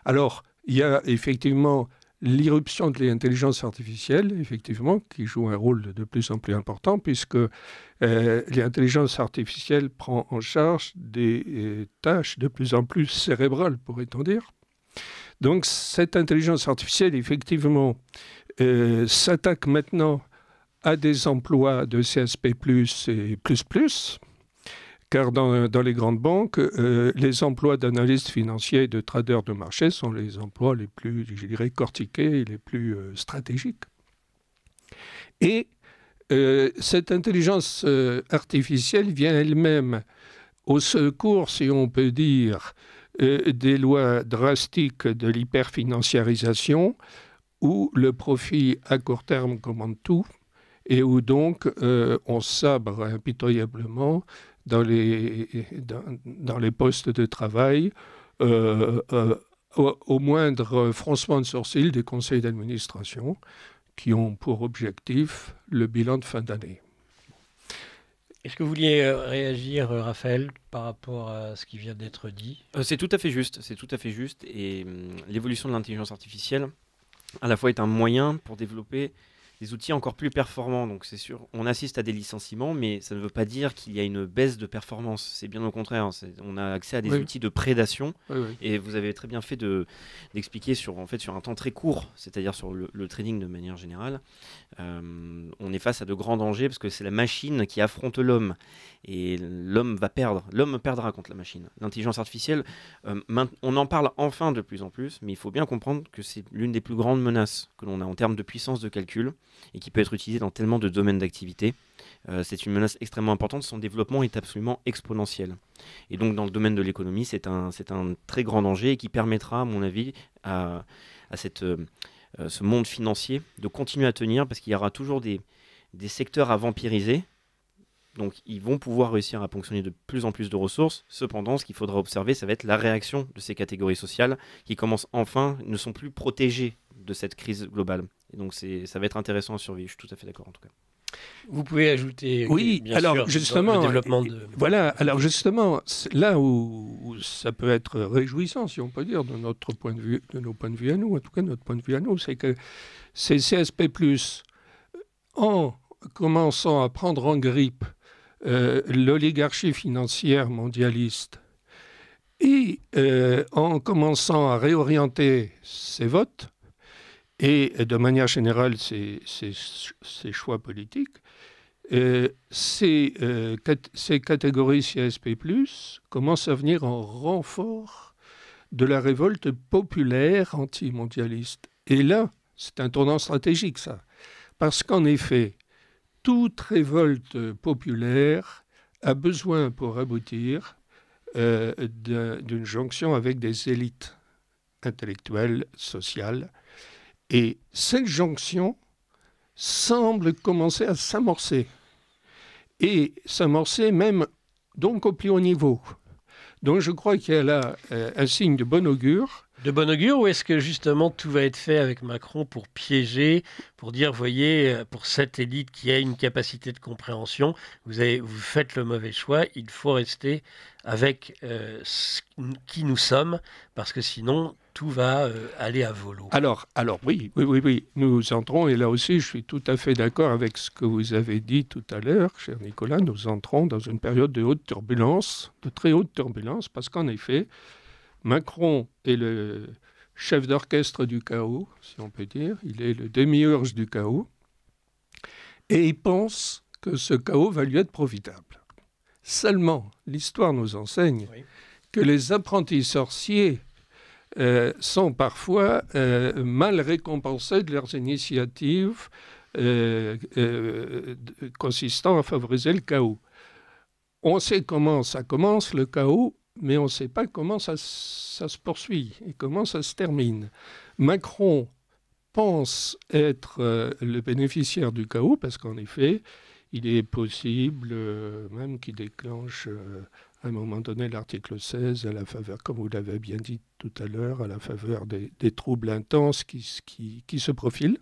Alors, il y a effectivement l'irruption de l'intelligence artificielle, effectivement, qui joue un rôle de plus en plus important, puisque l'intelligence artificielle prend en charge des tâches de plus en plus cérébrales, pourrait-on dire. Donc, cette intelligence artificielle, effectivement, s'attaque maintenant à des emplois de CSP+, et plus, car dans les grandes banques, les emplois d'analystes financiers et de traders de marché sont les emplois les plus, je dirais, cortiqués et les plus stratégiques. Et cette intelligence artificielle vient elle-même au secours, si on peut dire, des lois drastiques de l'hyperfinanciarisation, où le profit à court terme commande tout, et où donc on sabre impitoyablement dans les postes de travail, au moindre froncement de sourcil des conseils d'administration qui ont pour objectif le bilan de fin d'année. Est-ce que vous vouliez réagir, Raphaël, par rapport à ce qui vient d'être dit ? C'est tout à fait juste. Et l'évolution de l'intelligence artificielle, à la fois, est un moyen pour développer des outils encore plus performants. Donc c'est sûr, on assiste à des licenciements, mais ça ne veut pas dire qu'il y a une baisse de performance. C'est bien au contraire. On a accès à des outils de prédation. Oui. Et vous avez très bien fait d'expliquer sur un temps très court, c'est-à-dire sur le trading de manière générale. On est face à de grands dangers parce que c'est la machine qui affronte l'homme. Et l'homme va perdre. L'homme perdra contre la machine. L'intelligence artificielle, on en parle enfin de plus en plus, mais il faut bien comprendre que c'est l'une des plus grandes menaces que l'on a en termes de puissance de calcul. et qui peut être utilisé dans tellement de domaines d'activité. C'est une menace extrêmement importante. Son développement est absolument exponentiel. Et donc, dans le domaine de l'économie, c'est un très grand danger et qui permettra, à mon avis, à ce monde financier de continuer à tenir parce qu'il y aura toujours des secteurs à vampiriser. Donc, ils vont pouvoir réussir à ponctionner de plus en plus de ressources. Cependant, ce qu'il faudra observer, ça va être la réaction de ces catégories sociales qui commencent enfin, ne sont plus protégées de cette crise globale. Et donc, ça va être intéressant à surveiller. Je suis tout à fait d'accord, en tout cas. Vous pouvez ajouter, oui, bien alors sûr, justement, le développement de... Voilà, alors justement, là où ça peut être réjouissant, si on peut dire, de notre point de vue, de nos points de vue à nous, en tout cas notre point de vue à nous, c'est que ces CSP+, en commençant à prendre en grippe l'oligarchie financière mondialiste et en commençant à réorienter ses votes, et de manière générale ses choix politiques, ces catégories CSP+, commencent à venir en renfort de la révolte populaire anti-mondialiste. Et là, c'est un tournant stratégique, ça. Parce qu'en effet, toute révolte populaire a besoin, pour aboutir, d'une jonction avec des élites intellectuelles, sociales. Et cette jonction semble commencer à s'amorcer. Et s'amorcer même donc au plus haut niveau. Donc je crois qu'il y a là un signe de bon augure. De bon augure, ou est-ce que justement tout va être fait avec Macron pour piéger, pour dire, voyez, pour cette élite qui a une capacité de compréhension, vous faites le mauvais choix, il faut rester avec qui nous sommes, parce que sinon tout va aller à volo. Alors oui, nous entrons, et là aussi je suis tout à fait d'accord avec ce que vous avez dit tout à l'heure, cher Nicolas, nous entrons dans une période de haute turbulence, de très haute turbulence, parce qu'en effet, Macron est le chef d'orchestre du chaos, si on peut dire. Il est le démiurge du chaos. Et il pense que ce chaos va lui être profitable. Seulement, l'histoire nous enseigne que les apprentis sorciers sont parfois mal récompensés de leurs initiatives consistant à favoriser le chaos. On sait comment ça commence, le chaos, mais on ne sait pas comment ça se poursuit et comment ça se termine. Macron pense être le bénéficiaire du chaos parce qu'en effet, il est possible même qu'il déclenche à un moment donné l'article 16 à la faveur, comme vous l'avez bien dit tout à l'heure, à la faveur des troubles intenses qui se profilent.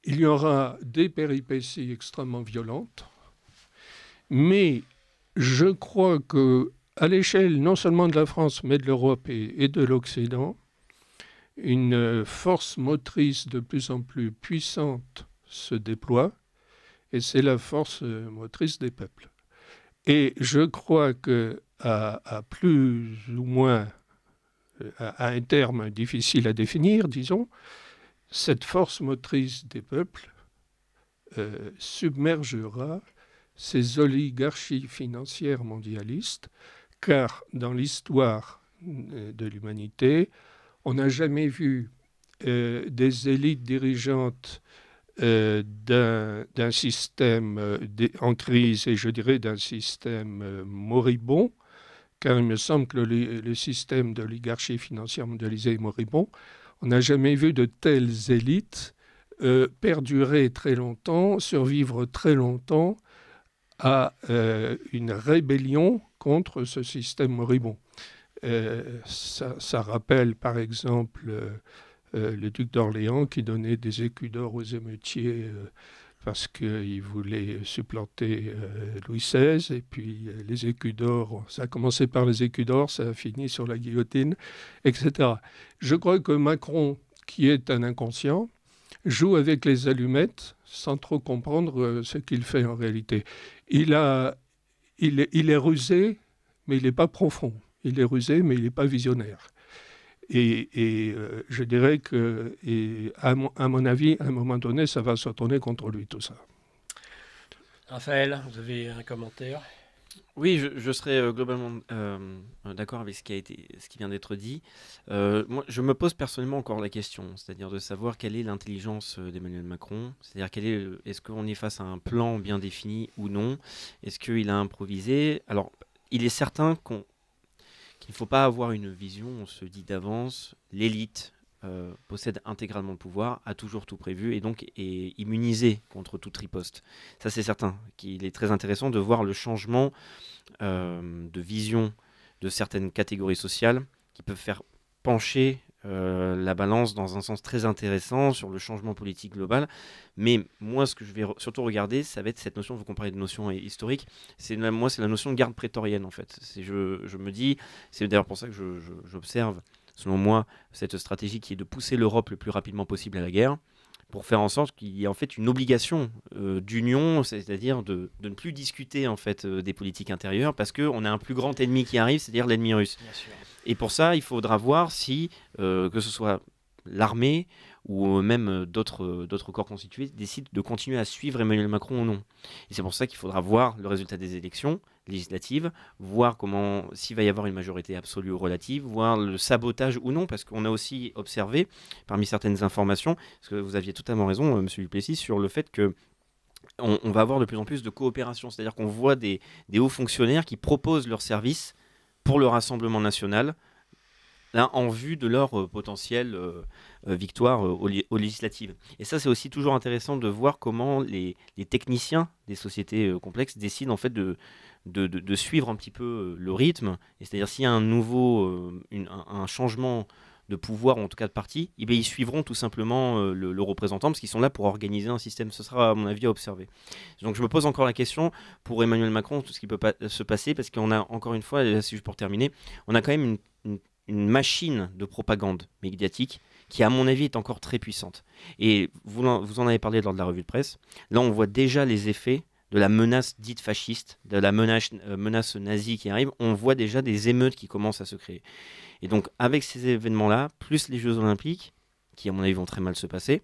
Il y aura des péripéties extrêmement violentes, mais je crois que à l'échelle non seulement de la France, mais de l'Europe et de l'Occident, une force motrice de plus en plus puissante se déploie, et c'est la force motrice des peuples. Et je crois qu'à plus ou moins, à un terme difficile à définir, disons, cette force motrice des peuples submergera ces oligarchies financières mondialistes, car dans l'histoire de l'humanité, on n'a jamais vu des élites dirigeantes d'un système en crise, et je dirais d'un système moribond, car il me semble que le système d'oligarchie financière mondialisée est moribond. On n'a jamais vu de telles élites perdurer très longtemps, survivre très longtemps à une rébellion contre ce système moribond. Ça rappelle par exemple le duc d'Orléans qui donnait des écus d'or aux émeutiers parce qu'il voulait supplanter Louis XVI, et puis les écus d'or, ça a commencé par les écus d'or, ça a fini sur la guillotine, etc. Je crois que Macron, qui est un inconscient, joue avec les allumettes sans trop comprendre ce qu'il fait en réalité. Il est rusé, mais il n'est pas profond. Il est rusé, mais il n'est pas visionnaire. Et je dirais que, à mon avis, à un moment donné, ça va se retourner contre lui, tout ça. Raphaël, vous avez un commentaire ? Oui, je serais globalement d'accord avec ce qui vient d'être dit. Moi, je me pose personnellement encore la question, c'est-à-dire de savoir quelle est l'intelligence d'Emmanuel Macron, c'est-à-dire est-ce qu'on est face à un plan bien défini ou non, est-ce qu'il a improvisé. Alors, il est certain qu'il ne faut pas avoir une vision, on se dit d'avance, l'élite possède intégralement le pouvoir, a toujours tout prévu et donc est immunisé contre toute riposte. Ça, c'est certain qu'il est très intéressant de voir le changement de vision de certaines catégories sociales qui peuvent faire pencher la balance dans un sens très intéressant sur le changement politique global. Mais moi, ce que je vais surtout regarder, ça va être cette notion, vous comparez de notions historiques, moi, c'est la notion de garde prétorienne, en fait. Je me dis, c'est d'ailleurs pour ça que j'observe, selon moi, cette stratégie qui est de pousser l'Europe le plus rapidement possible à la guerre, pour faire en sorte qu'il y ait en fait une obligation d'union, c'est-à-dire de ne plus discuter en fait des politiques intérieures, parce qu'on a un plus grand ennemi qui arrive, c'est-à-dire l'ennemi russe. Bien sûr. Et pour ça, il faudra voir si, que ce soit l'armée ou même d'autres corps constitués, décident de continuer à suivre Emmanuel Macron ou non. Et c'est pour ça qu'il faudra voir le résultat des élections législatives, voir s'il va y avoir une majorité absolue ou relative, voir le sabotage ou non, parce qu'on a aussi observé, parmi certaines informations, parce que vous aviez totalement raison, M. Duplessis, sur le fait que on va avoir de plus en plus de coopération, c'est-à-dire qu'on voit des hauts fonctionnaires qui proposent leurs services pour le Rassemblement national, là, en vue de leur potentielle victoire aux législatives. Et ça, c'est aussi toujours intéressant de voir comment les techniciens des sociétés complexes décident en fait de suivre un petit peu le rythme. Et c'est-à-dire s'il y a un changement de pouvoir, ou en tout cas de parti, eh bien, ils suivront tout simplement le représentant, parce qu'ils sont là pour organiser un système. Ce sera, à mon avis, à observer. Donc je me pose encore la question, pour Emmanuel Macron, tout ce qui peut se passer, parce qu'on a, encore une fois, et là, c'est juste pour terminer, on a quand même une machine de propagande médiatique qui, à mon avis, est encore très puissante. Et vous en avez parlé lors de la revue de presse. Là, on voit déjà les effets de la menace dite fasciste, de la menace nazie qui arrive. On voit déjà des émeutes qui commencent à se créer. Et donc, avec ces événements-là, plus les Jeux Olympiques, qui, à mon avis, vont très mal se passer,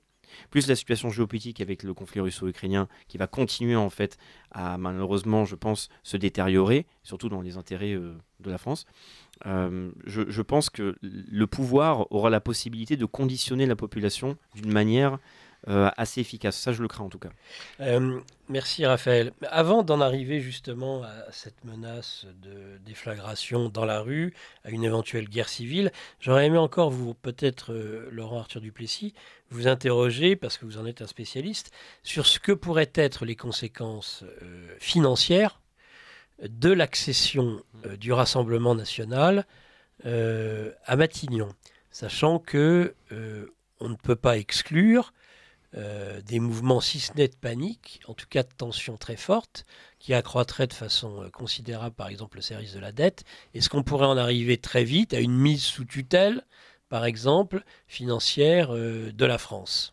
plus la situation géopolitique avec le conflit russo-ukrainien qui va continuer, en fait, à, malheureusement, je pense, se détériorer, surtout dans les intérêts de la France, je pense que le pouvoir aura la possibilité de conditionner la population d'une manière assez efficace. Ça, je le crains en tout cas. Merci Raphaël. Avant d'en arriver justement à cette menace de déflagration dans la rue, à une éventuelle guerre civile, j'aurais aimé encore peut-être Laurent Arthur Duplessis, vous interroger, parce que vous en êtes un spécialiste, sur ce que pourraient être les conséquences financières de l'accession du Rassemblement national à Matignon, sachant que on ne peut pas exclure des mouvements, si ce n'est de panique, en tout cas de tension très forte, qui accroîtraient de façon considérable, par exemple, le service de la dette. Est-ce qu'on pourrait en arriver très vite à une mise sous tutelle, par exemple, financière de la France?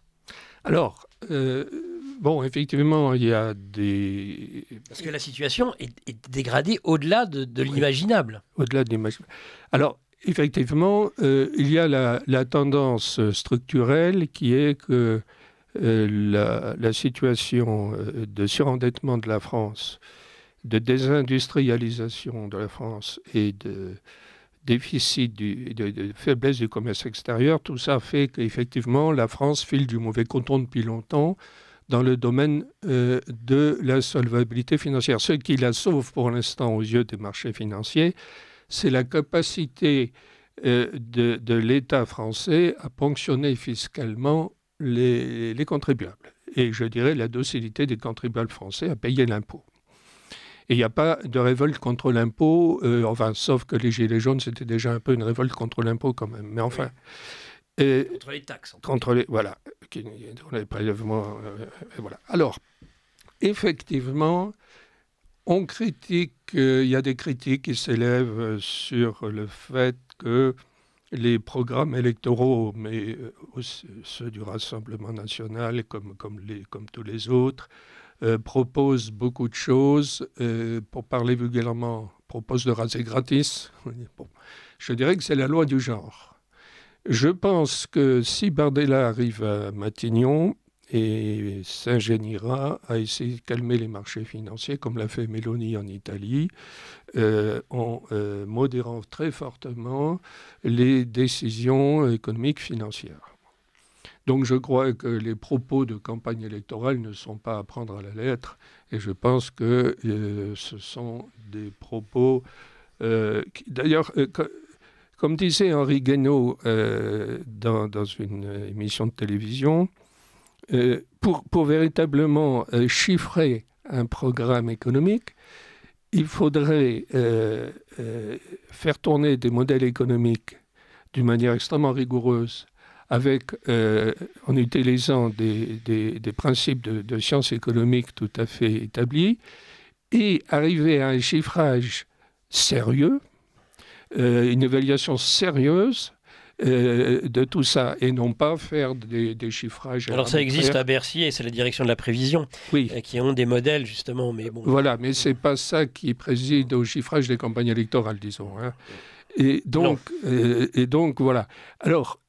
Alors, bon, effectivement, il y a des... Parce que la situation est dégradée au-delà de l'imaginable. Au-delà de l'imaginable. Alors, effectivement, il y a la tendance structurelle qui est que la situation de surendettement de la France, de désindustrialisation de la France et de déficit, de faiblesse du commerce extérieur, tout ça fait qu'effectivement la France file du mauvais coton depuis longtemps dans le domaine de la solvabilité financière. Ce qui la sauve pour l'instant aux yeux des marchés financiers, c'est la capacité de l'État français à ponctionner fiscalement les contribuables. Et je dirais la docilité des contribuables français à payer l'impôt. Et il n'y a pas de révolte contre l'impôt, sauf que les Gilets jaunes, c'était déjà un peu une révolte contre l'impôt quand même. Mais enfin... Oui. Contre les taxes. Voilà. Les prélèvements, voilà. Alors, effectivement, on critique, il y a des critiques qui s'élèvent sur le fait que les programmes électoraux, mais ceux du Rassemblement national, comme tous les autres, proposent beaucoup de choses. Pour parler vulgairement, proposent de raser gratis. Bon, je dirais que c'est la loi du genre. Je pense que si Bardella arrive à Matignon, et s'ingéniera à essayer de calmer les marchés financiers, comme l'a fait Meloni en Italie, en modérant très fortement les décisions économiques financières. Donc je crois que les propos de campagne électorale ne sont pas à prendre à la lettre, et je pense que ce sont des propos d'ailleurs, comme disait Henri Guénaud dans une émission de télévision, pour véritablement chiffrer un programme économique, il faudrait faire tourner des modèles économiques d'une manière extrêmement rigoureuse, en utilisant des principes de sciences économiques tout à fait établis, et arriver à un chiffrage sérieux, une évaluation sérieuse de tout ça, et non pas faire des chiffrages. Alors ça existe à Bercy, et c'est la direction de la prévision, oui, qui ont des modèles justement. Mais bon. Voilà, mais c'est pas ça qui préside au chiffrage des campagnes électorales, disons. Hein. Et donc voilà. Alors,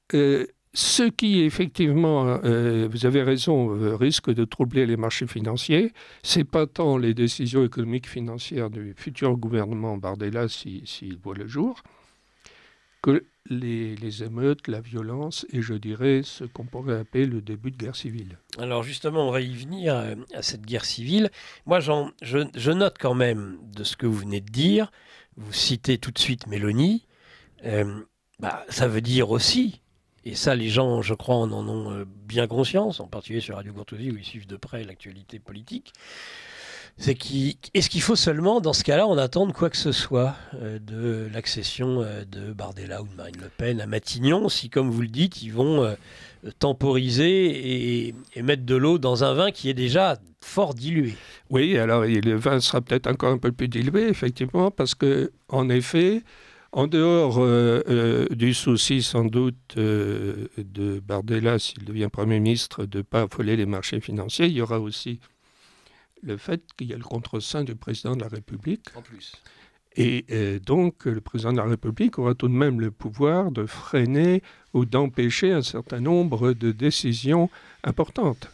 ce qui, effectivement, vous avez raison, risque de troubler les marchés financiers, c'est pas tant les décisions économiques financières du futur gouvernement Bardella, s'il voit le jour, que les émeutes, la violence, et je dirais ce qu'on pourrait appeler le début de guerre civile. Alors justement, on va y venir à cette guerre civile. Moi, je note quand même de ce que vous venez de dire, vous citez tout de suite Meloni, ça veut dire aussi... Et ça, les gens, je crois, en ont bien conscience, en particulier sur Radio Courtoisie, où ils suivent de près l'actualité politique. Est-ce qu'il faut seulement, dans ce cas-là, en attendre quoi que ce soit de l'accession de Bardella ou de Marine Le Pen à Matignon, si, comme vous le dites, ils vont temporiser et mettre de l'eau dans un vin qui est déjà fort dilué? Oui, alors le vin sera peut-être encore un peu plus dilué, effectivement, parce que, en effet... En dehors du souci sans doute de Bardella, s'il devient Premier ministre, de ne pas affoler les marchés financiers, il y aura aussi le fait qu'il y a le contre-seing du président de la République. En plus. Et donc, le président de la République aura tout de même le pouvoir de freiner ou d'empêcher un certain nombre de décisions importantes.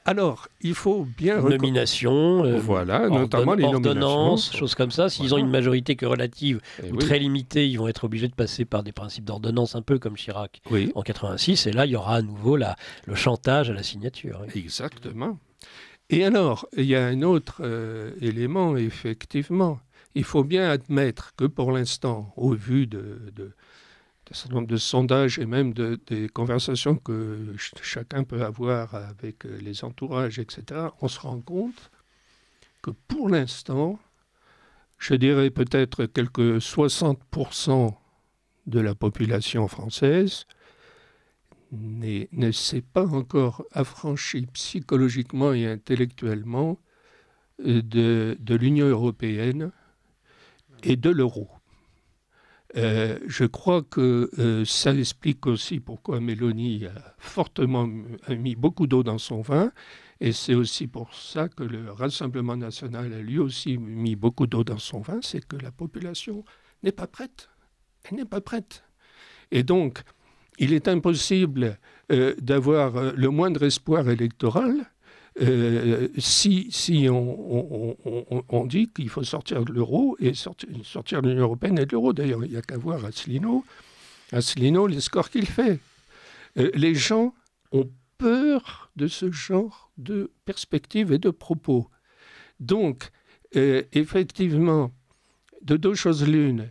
Alors, il faut bien... Nomination, voilà, notamment les ordonnances, choses comme ça. S'ils ont une majorité que relative ou oui, très limitée, ils vont être obligés de passer par des principes d'ordonnance, un peu comme Chirac en 86. Et là, il y aura à nouveau le chantage à la signature. Oui. Exactement. Et alors, il y a un autre élément, effectivement. Il faut bien admettre que pour l'instant, au vu d'un certain nombre de sondages et même des conversations que chacun peut avoir avec les entourages, etc., on se rend compte que pour l'instant, je dirais peut-être quelques 60% de la population française ne s'est pas encore affranchie psychologiquement et intellectuellement de l'Union européenne et de l'euro. Je crois que ça explique aussi pourquoi Meloni a mis beaucoup d'eau dans son vin, et c'est aussi pour ça que le Rassemblement national a lui aussi mis beaucoup d'eau dans son vin, c'est que la population n'est pas prête. Elle n'est pas prête. Et donc, il est impossible d'avoir le moindre espoir électoral si on dit qu'il faut sortir de l'euro et sortir de l'Union européenne et de l'euro. D'ailleurs, il n'y a qu'à voir Asselineau, les scores qu'il fait. Les gens ont peur de ce genre de perspectives et de propos. Donc, effectivement, de deux choses l'une,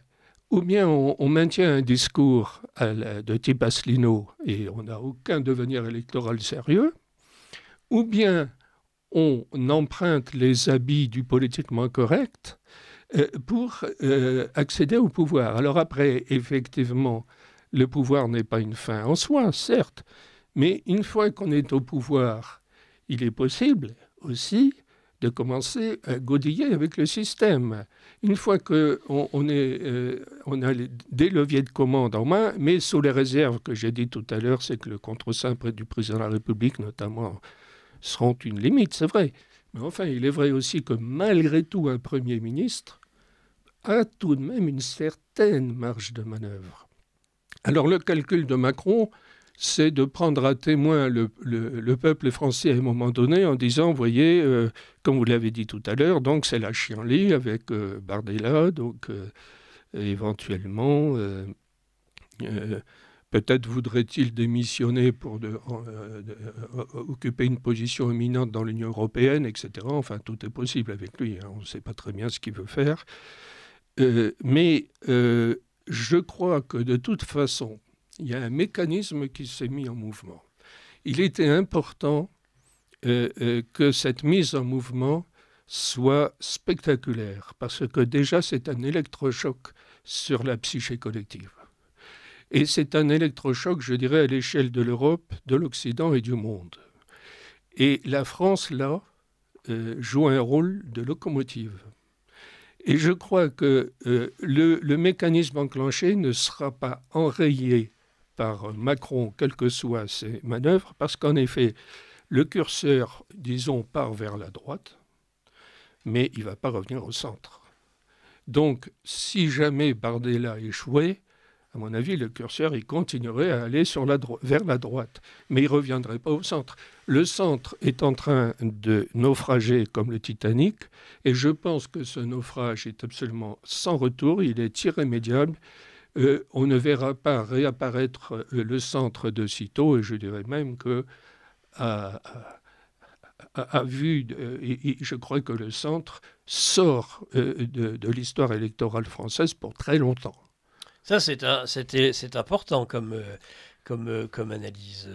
ou bien on maintient un discours de type Asselineau et on n'a aucun devenir électoral sérieux, ou bien on emprunte les habits du politiquement correct pour accéder au pouvoir. Alors après, effectivement, le pouvoir n'est pas une fin en soi, certes, mais une fois qu'on est au pouvoir, il est possible aussi de commencer à godiller avec le système. Une fois qu'on a des leviers de commande en main, mais sous les réserves que j'ai dit tout à l'heure, c'est que le contre-seing du président de la République, notamment, seront une limite, c'est vrai. Mais enfin, il est vrai aussi que malgré tout, un Premier ministre a tout de même une certaine marge de manœuvre. Alors le calcul de Macron, c'est de prendre à témoin le peuple français à un moment donné en disant, vous voyez, comme vous l'avez dit tout à l'heure, donc c'est la chienlit avec Bardella, donc éventuellement, peut-être voudrait-il démissionner pour occuper une position éminente dans l'Union européenne, etc. Enfin, tout est possible avec lui, hein. On ne sait pas très bien ce qu'il veut faire. Mais je crois que de toute façon, il y a un mécanisme qui s'est mis en mouvement. Il était important que cette mise en mouvement soit spectaculaire, parce que déjà c'est un électrochoc sur la psyché collective. Et c'est un électrochoc, je dirais, à l'échelle de l'Europe, de l'Occident et du monde. Et la France, là, joue un rôle de locomotive. Et je crois que le mécanisme enclenché ne sera pas enrayé par Macron, quelles que soient ses manœuvres, parce qu'en effet, le curseur, disons, part vers la droite, mais il ne va pas revenir au centre. Donc, si jamais Bardella échouait, à mon avis, le curseur, il continuerait à aller vers la droite, mais il ne reviendrait pas au centre. Le centre est en train de naufrager comme le Titanic, et je pense que ce naufrage est absolument sans retour, il est irrémédiable. On ne verra pas réapparaître le centre de sitôt, et je dirais même que à vue, je crois que le centre sort de l'histoire électorale française pour très longtemps. Ça, c'est important comme analyse.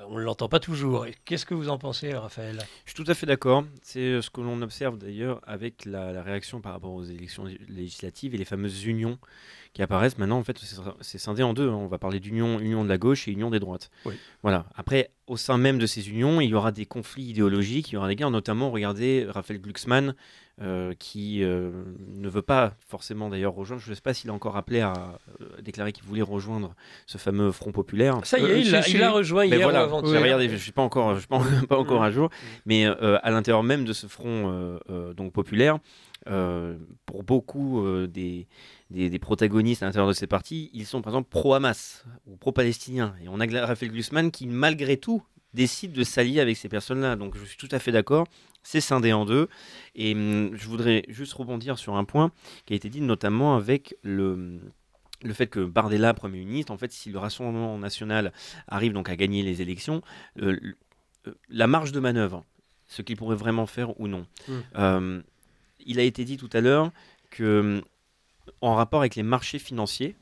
On ne l'entend pas toujours. Qu'est-ce que vous en pensez, Raphaël ? Je suis tout à fait d'accord. C'est ce que l'on observe d'ailleurs avec la réaction par rapport aux élections législatives et les fameuses unions qui apparaissent. Maintenant, en fait, c'est scindé en deux. On va parler d'union de la gauche et union des droites. Oui. Voilà. Après, au sein même de ces unions, il y aura des conflits idéologiques, il y aura des guerres. Notamment, regardez Raphaël Glucksmann, qui ne veut pas forcément d'ailleurs rejoindre. Je ne sais pas s'il a encore appelé à déclarer qu'il voulait rejoindre ce fameux Front populaire. Ça y est, il l'a rejoint hier voilà, ou avant-hier. Regardez, je ne suis pas encore à jour, mais à l'intérieur même de ce Front donc populaire, pour beaucoup des protagonistes à l'intérieur de ces partis, ils sont par exemple pro-Hamas ou pro-palestiniens. Et on a Raphaël Glucksmann qui, malgré tout, décide de s'allier avec ces personnes-là. Donc je suis tout à fait d'accord, c'est scindé en deux. Et je voudrais juste rebondir sur un point qui a été dit notamment avec le fait que Bardella, Premier ministre, en fait, si le Rassemblement national arrive donc à gagner les élections, la marge de manœuvre, ce qu'il pourrait vraiment faire ou non. Il a été dit tout à l'heure que, en rapport avec les marchés financiers,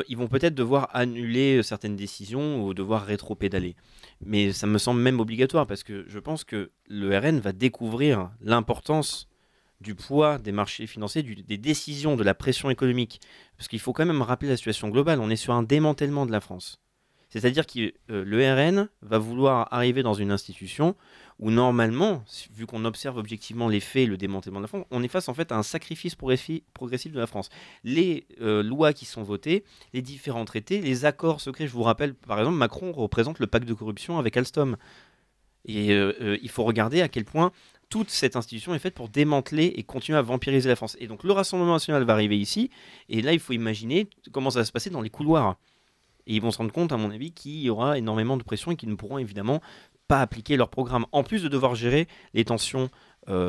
ils vont peut-être devoir annuler certaines décisions ou devoir rétro-pédaler. Mais ça me semble même obligatoire parce que je pense que le RN va découvrir l'importance du poids des marchés financiers, des décisions, de la pression économique. Parce qu'il faut quand même rappeler la situation globale. On est sur un démantèlement de la France. C'est-à-dire que le RN va vouloir arriver dans une institution où normalement, vu qu'on observe objectivement les faits et le démantèlement de la France, on est face en fait à un sacrifice progressif de la France. Les lois qui sont votées, les différents traités, les accords secrets, je vous rappelle par exemple, Macron représente le pacte de corruption avec Alstom. Et il faut regarder à quel point toute cette institution est faite pour démanteler et continuer à vampiriser la France. Et donc le Rassemblement national va arriver ici, et là il faut imaginer comment ça va se passer dans les couloirs. Et ils vont se rendre compte, à mon avis, qu'il y aura énormément de pression et qu'ils ne pourront évidemment pas appliquer leur programme. En plus de devoir gérer les tensions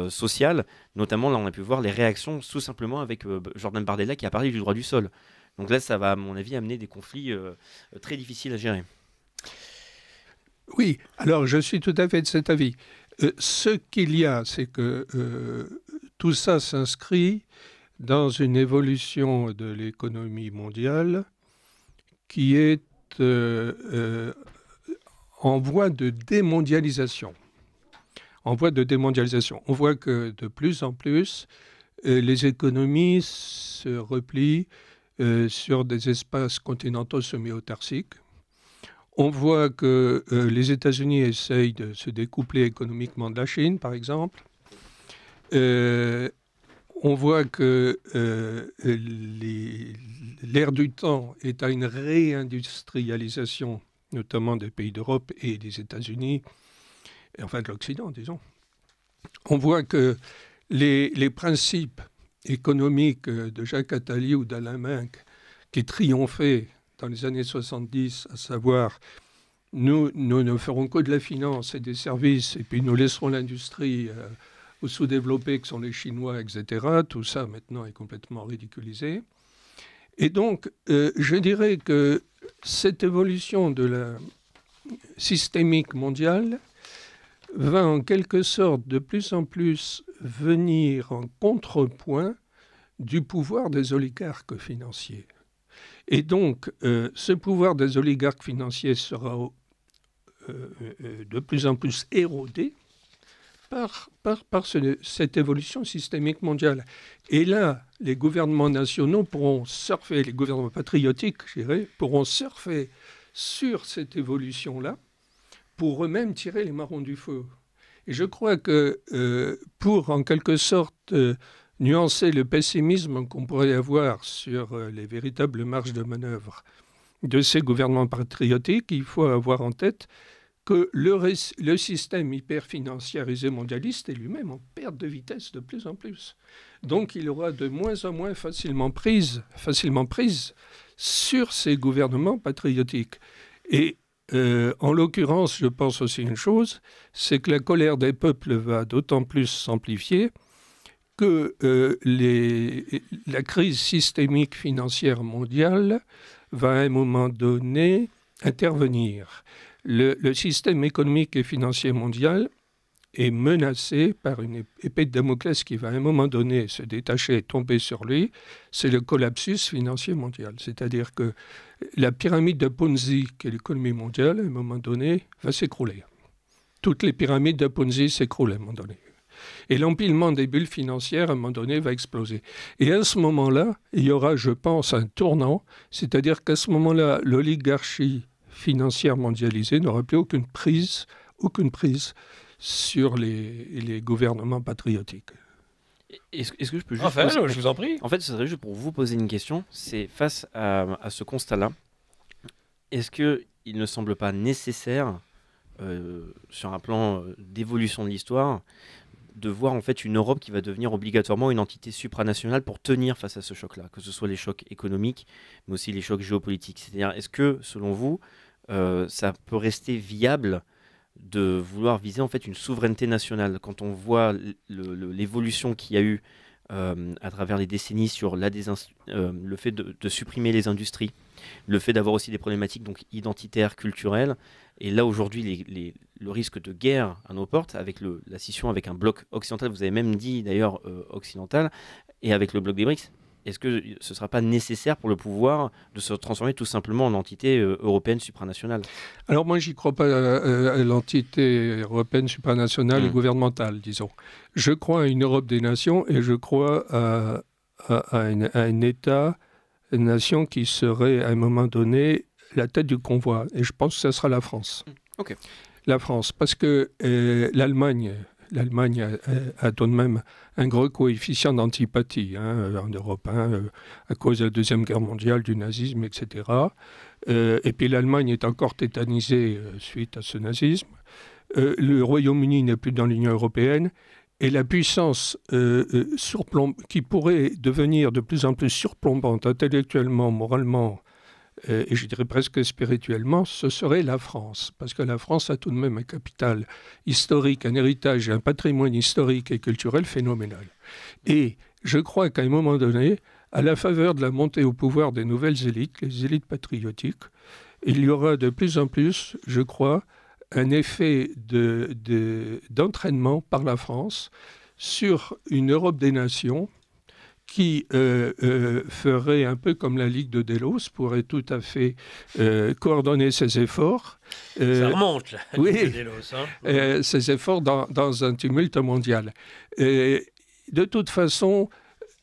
sociales, notamment là on a pu voir les réactions tout simplement avec Jordan Bardella qui a parlé du droit du sol. Donc là ça va à mon avis amener des conflits très difficiles à gérer. Oui, alors je suis tout à fait de cet avis. Ce qu'il y a, c'est que tout ça s'inscrit dans une évolution de l'économie mondiale qui est en voie de démondialisation. On voit que de plus en plus, les économies se replient sur des espaces continentaux semi-autarciques. On voit que les États-Unis essayent de se découpler économiquement de la Chine, par exemple. On voit que l'ère du temps est à une réindustrialisation, notamment des pays d'Europe et des États-Unis, enfin de l'Occident, disons. On voit que les principes économiques de Jacques Attali ou d'Alain Menck qui triomphaient dans les années 70, à savoir nous ne ferons que de la finance et des services, et puis nous laisserons l'industrie aux sous-développés que sont les Chinois, etc. Tout ça maintenant est complètement ridiculisé. Et donc, je dirais que cette évolution de la systémique mondiale va en quelque sorte de plus en plus venir en contrepoint du pouvoir des oligarques financiers. Et donc, ce pouvoir des oligarques financiers sera de plus en plus érodé par cette évolution systémique mondiale. Et là, les gouvernements nationaux pourront surfer, les gouvernements patriotiques, je dirais, pourront surfer sur cette évolution-là pour eux-mêmes tirer les marrons du feu. Et je crois que pour, en quelque sorte, nuancer le pessimisme qu'on pourrait avoir sur les véritables marges de manœuvre de ces gouvernements patriotiques, il faut avoir en tête que le système hyper-financiarisé mondialiste est lui-même en perte de vitesse de plus en plus. Donc il aura de moins en moins facilement prise sur ces gouvernements patriotiques. Et en l'occurrence, je pense aussi une chose, c'est que la colère des peuples va d'autant plus s'amplifier que la crise systémique financière mondiale va à un moment donné intervenir. Le système économique et financier mondial est menacé par une épée de Damoclès qui va à un moment donné se détacher et tomber sur lui. C'est le collapsus financier mondial. C'est-à-dire que la pyramide de Ponzi, qui est l'économie mondiale, à un moment donné, va s'écrouler. Toutes les pyramides de Ponzi s'écroulent à un moment donné. Et l'empilement des bulles financières, à un moment donné, va exploser. Et à ce moment-là, il y aura, je pense, un tournant. C'est-à-dire qu'à ce moment-là, l'oligarchie financière mondialisée n'aura plus aucune prise sur les gouvernements patriotiques. Est-ce que je peux juste... Enfin, je vous en prie. En fait, ce serait juste pour vous poser une question. C'est face à ce constat-là, est-ce qu'il ne semble pas nécessaire, sur un plan d'évolution de l'histoire, de voir en fait une Europe qui va devenir obligatoirement une entité supranationale pour tenir face à ce choc-là, que ce soit les chocs économiques, mais aussi les chocs géopolitiques. C'est-à-dire, est-ce que, selon vous, ça peut rester viable de vouloir viser en fait une souveraineté nationale quand on voit l'évolution qu'il y a eu à travers les décennies sur le fait de supprimer les industries, le fait d'avoir aussi des problématiques donc identitaires, culturelles, et là aujourd'hui le risque de guerre à nos portes avec la scission avec un bloc occidental, vous avez même dit d'ailleurs occidental, et avec le bloc des BRICS. Est-ce que ce ne sera pas nécessaire pour le pouvoir de se transformer tout simplement en entité européenne supranationale ? Alors moi, je n'y crois pas à l'entité européenne supranationale et gouvernementale, disons. Je crois à une Europe des nations et je crois à un État, une nation qui serait à un moment donné la tête du convoi. Et je pense que ce sera la France. Okay. La France, parce que l'Allemagne a tout de même un gros coefficient d'antipathie en Europe, à cause de la Deuxième Guerre mondiale, du nazisme, etc. Et puis l'Allemagne est encore tétanisée suite à ce nazisme. Le Royaume-Uni n'est plus dans l'Union européenne. Et la puissance qui pourrait devenir de plus en plus surplombante intellectuellement, moralement, et je dirais presque spirituellement, ce serait la France. Parce que la France a tout de même un capital historique, un héritage, un patrimoine historique et culturel phénoménal. Et je crois qu'à un moment donné, à la faveur de la montée au pouvoir des nouvelles élites, les élites patriotiques, il y aura de plus en plus, je crois, un effet d'entraînement par la France sur une Europe des nations qui ferait un peu comme la Ligue de Delos, pourrait tout à fait coordonner ses efforts. Ça remonte, la Ligue de Delos. Ses efforts dans un tumulte mondial. De toute façon,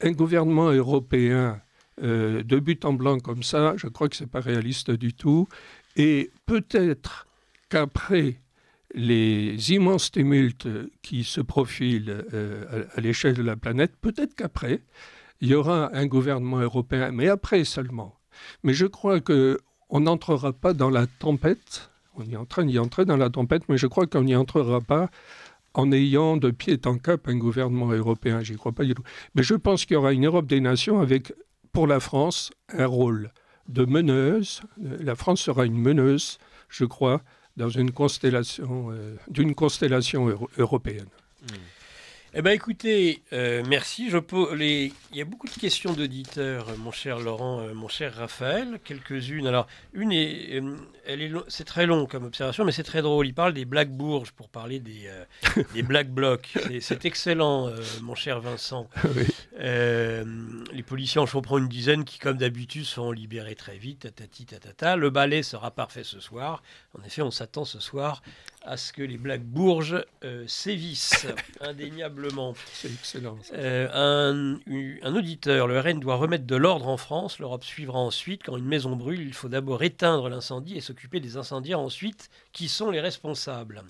un gouvernement européen de but en blanc comme ça, je crois que ce n'est pas réaliste du tout. Et peut-être qu'après les immenses tumultes qui se profilent à l'échelle de la planète, peut-être qu'après, il y aura un gouvernement européen, mais après seulement. Mais je crois qu'on n'entrera pas dans la tempête, on est en train d'y entrer dans la tempête, mais je crois qu'on n'y entrera pas en ayant de pied en cap un gouvernement européen, j'y crois pas du tout. Mais je pense qu'il y aura une Europe des nations avec, pour la France, un rôle de meneuse. La France sera une meneuse, je crois, dans d'une constellation européenne. Eh bien, écoutez, merci. Il y a beaucoup de questions d'auditeurs, mon cher Laurent, mon cher Raphaël. Quelques-unes. Alors, une est, c'est très long comme observation, mais c'est très drôle. Il parle des Black Bourges pour parler des Black Blocs. C'est excellent, mon cher Vincent. Oui. Les policiers en choperont une dizaine qui, comme d'habitude, seront libérés très vite. Tatati, tatata. Le ballet sera parfait ce soir. En effet, on s'attend ce soir à ce que les Black Bourges sévissent, indéniablement. C'est excellent. Un auditeur, le RN doit remettre de l'ordre en France. L'Europe suivra ensuite. Quand une maison brûle, il faut d'abord éteindre l'incendie et s'occuper des incendiaires ensuite. Qui sont les responsables ?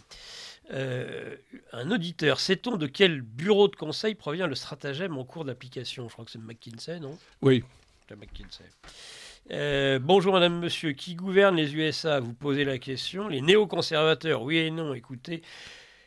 Un auditeur, sait-on de quel bureau de conseil provient le stratagème en cours d'application ? Je crois que c'est McKinsey, non ? Oui. C'est McKinsey. Bonjour madame, monsieur, qui gouverne les USA ? Vous posez la question. Les néoconservateurs, oui et non, écoutez.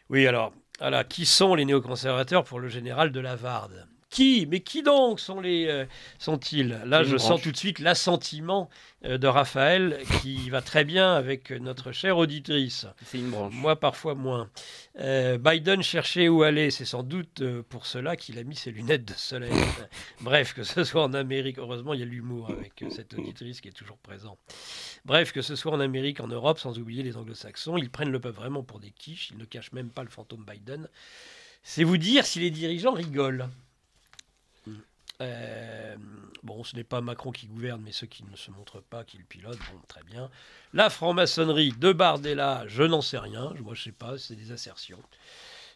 Oui, alors, voilà, qui sont les néoconservateurs pour le général de Lavarde ? Qui ? Mais qui donc sont-ils ? Là, je sens tout de suite l'assentiment de Raphaël qui va très bien avec notre chère auditrice. C'est une branche. Moi, parfois moins. Biden cherchait où aller. C'est sans doute pour cela qu'il a mis ses lunettes de soleil. Bref, que ce soit en Amérique, heureusement, il y a l'humour avec cette auditrice qui est toujours présent. Bref, que ce soit en Amérique, en Europe, sans oublier les anglo-saxons, ils prennent le peuple vraiment pour des quiches. Ils ne cachent même pas le fantôme Biden. C'est vous dire si les dirigeants rigolent. Bon, ce n'est pas Macron qui gouverne, mais ceux qui ne se montrent pas, qui le pilotent, bon, très bien. La franc-maçonnerie de Bardella, je n'en sais rien, moi je sais pas, c'est des assertions.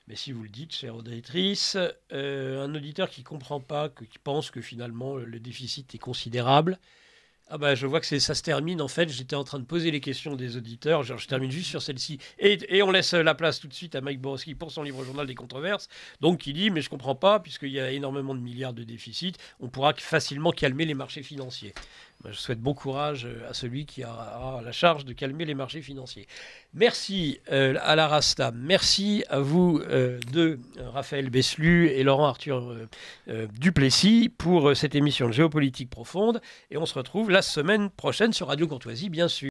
Mais si vous le dites, chère auditrice, un auditeur qui ne comprend pas, qui pense que finalement le déficit est considérable, ah bah, je vois que ça se termine. En fait, j'étais en train de poser les questions des auditeurs. Je termine juste sur celle-ci. Et on laisse la place tout de suite à Mike Borowski pour son livre Journal des controverses. Donc, il dit, mais je ne comprends pas, puisqu'il y a énormément de milliards de déficit, on pourra facilement calmer les marchés financiers. Je souhaite bon courage à celui qui aura la charge de calmer les marchés financiers. Merci à la Rasta. Merci à vous deux, Raphaël Beslu et Laurent Arthur Duplessis, pour cette émission de géopolitique profonde. Et on se retrouve la semaine prochaine sur Radio Courtoisie, bien sûr.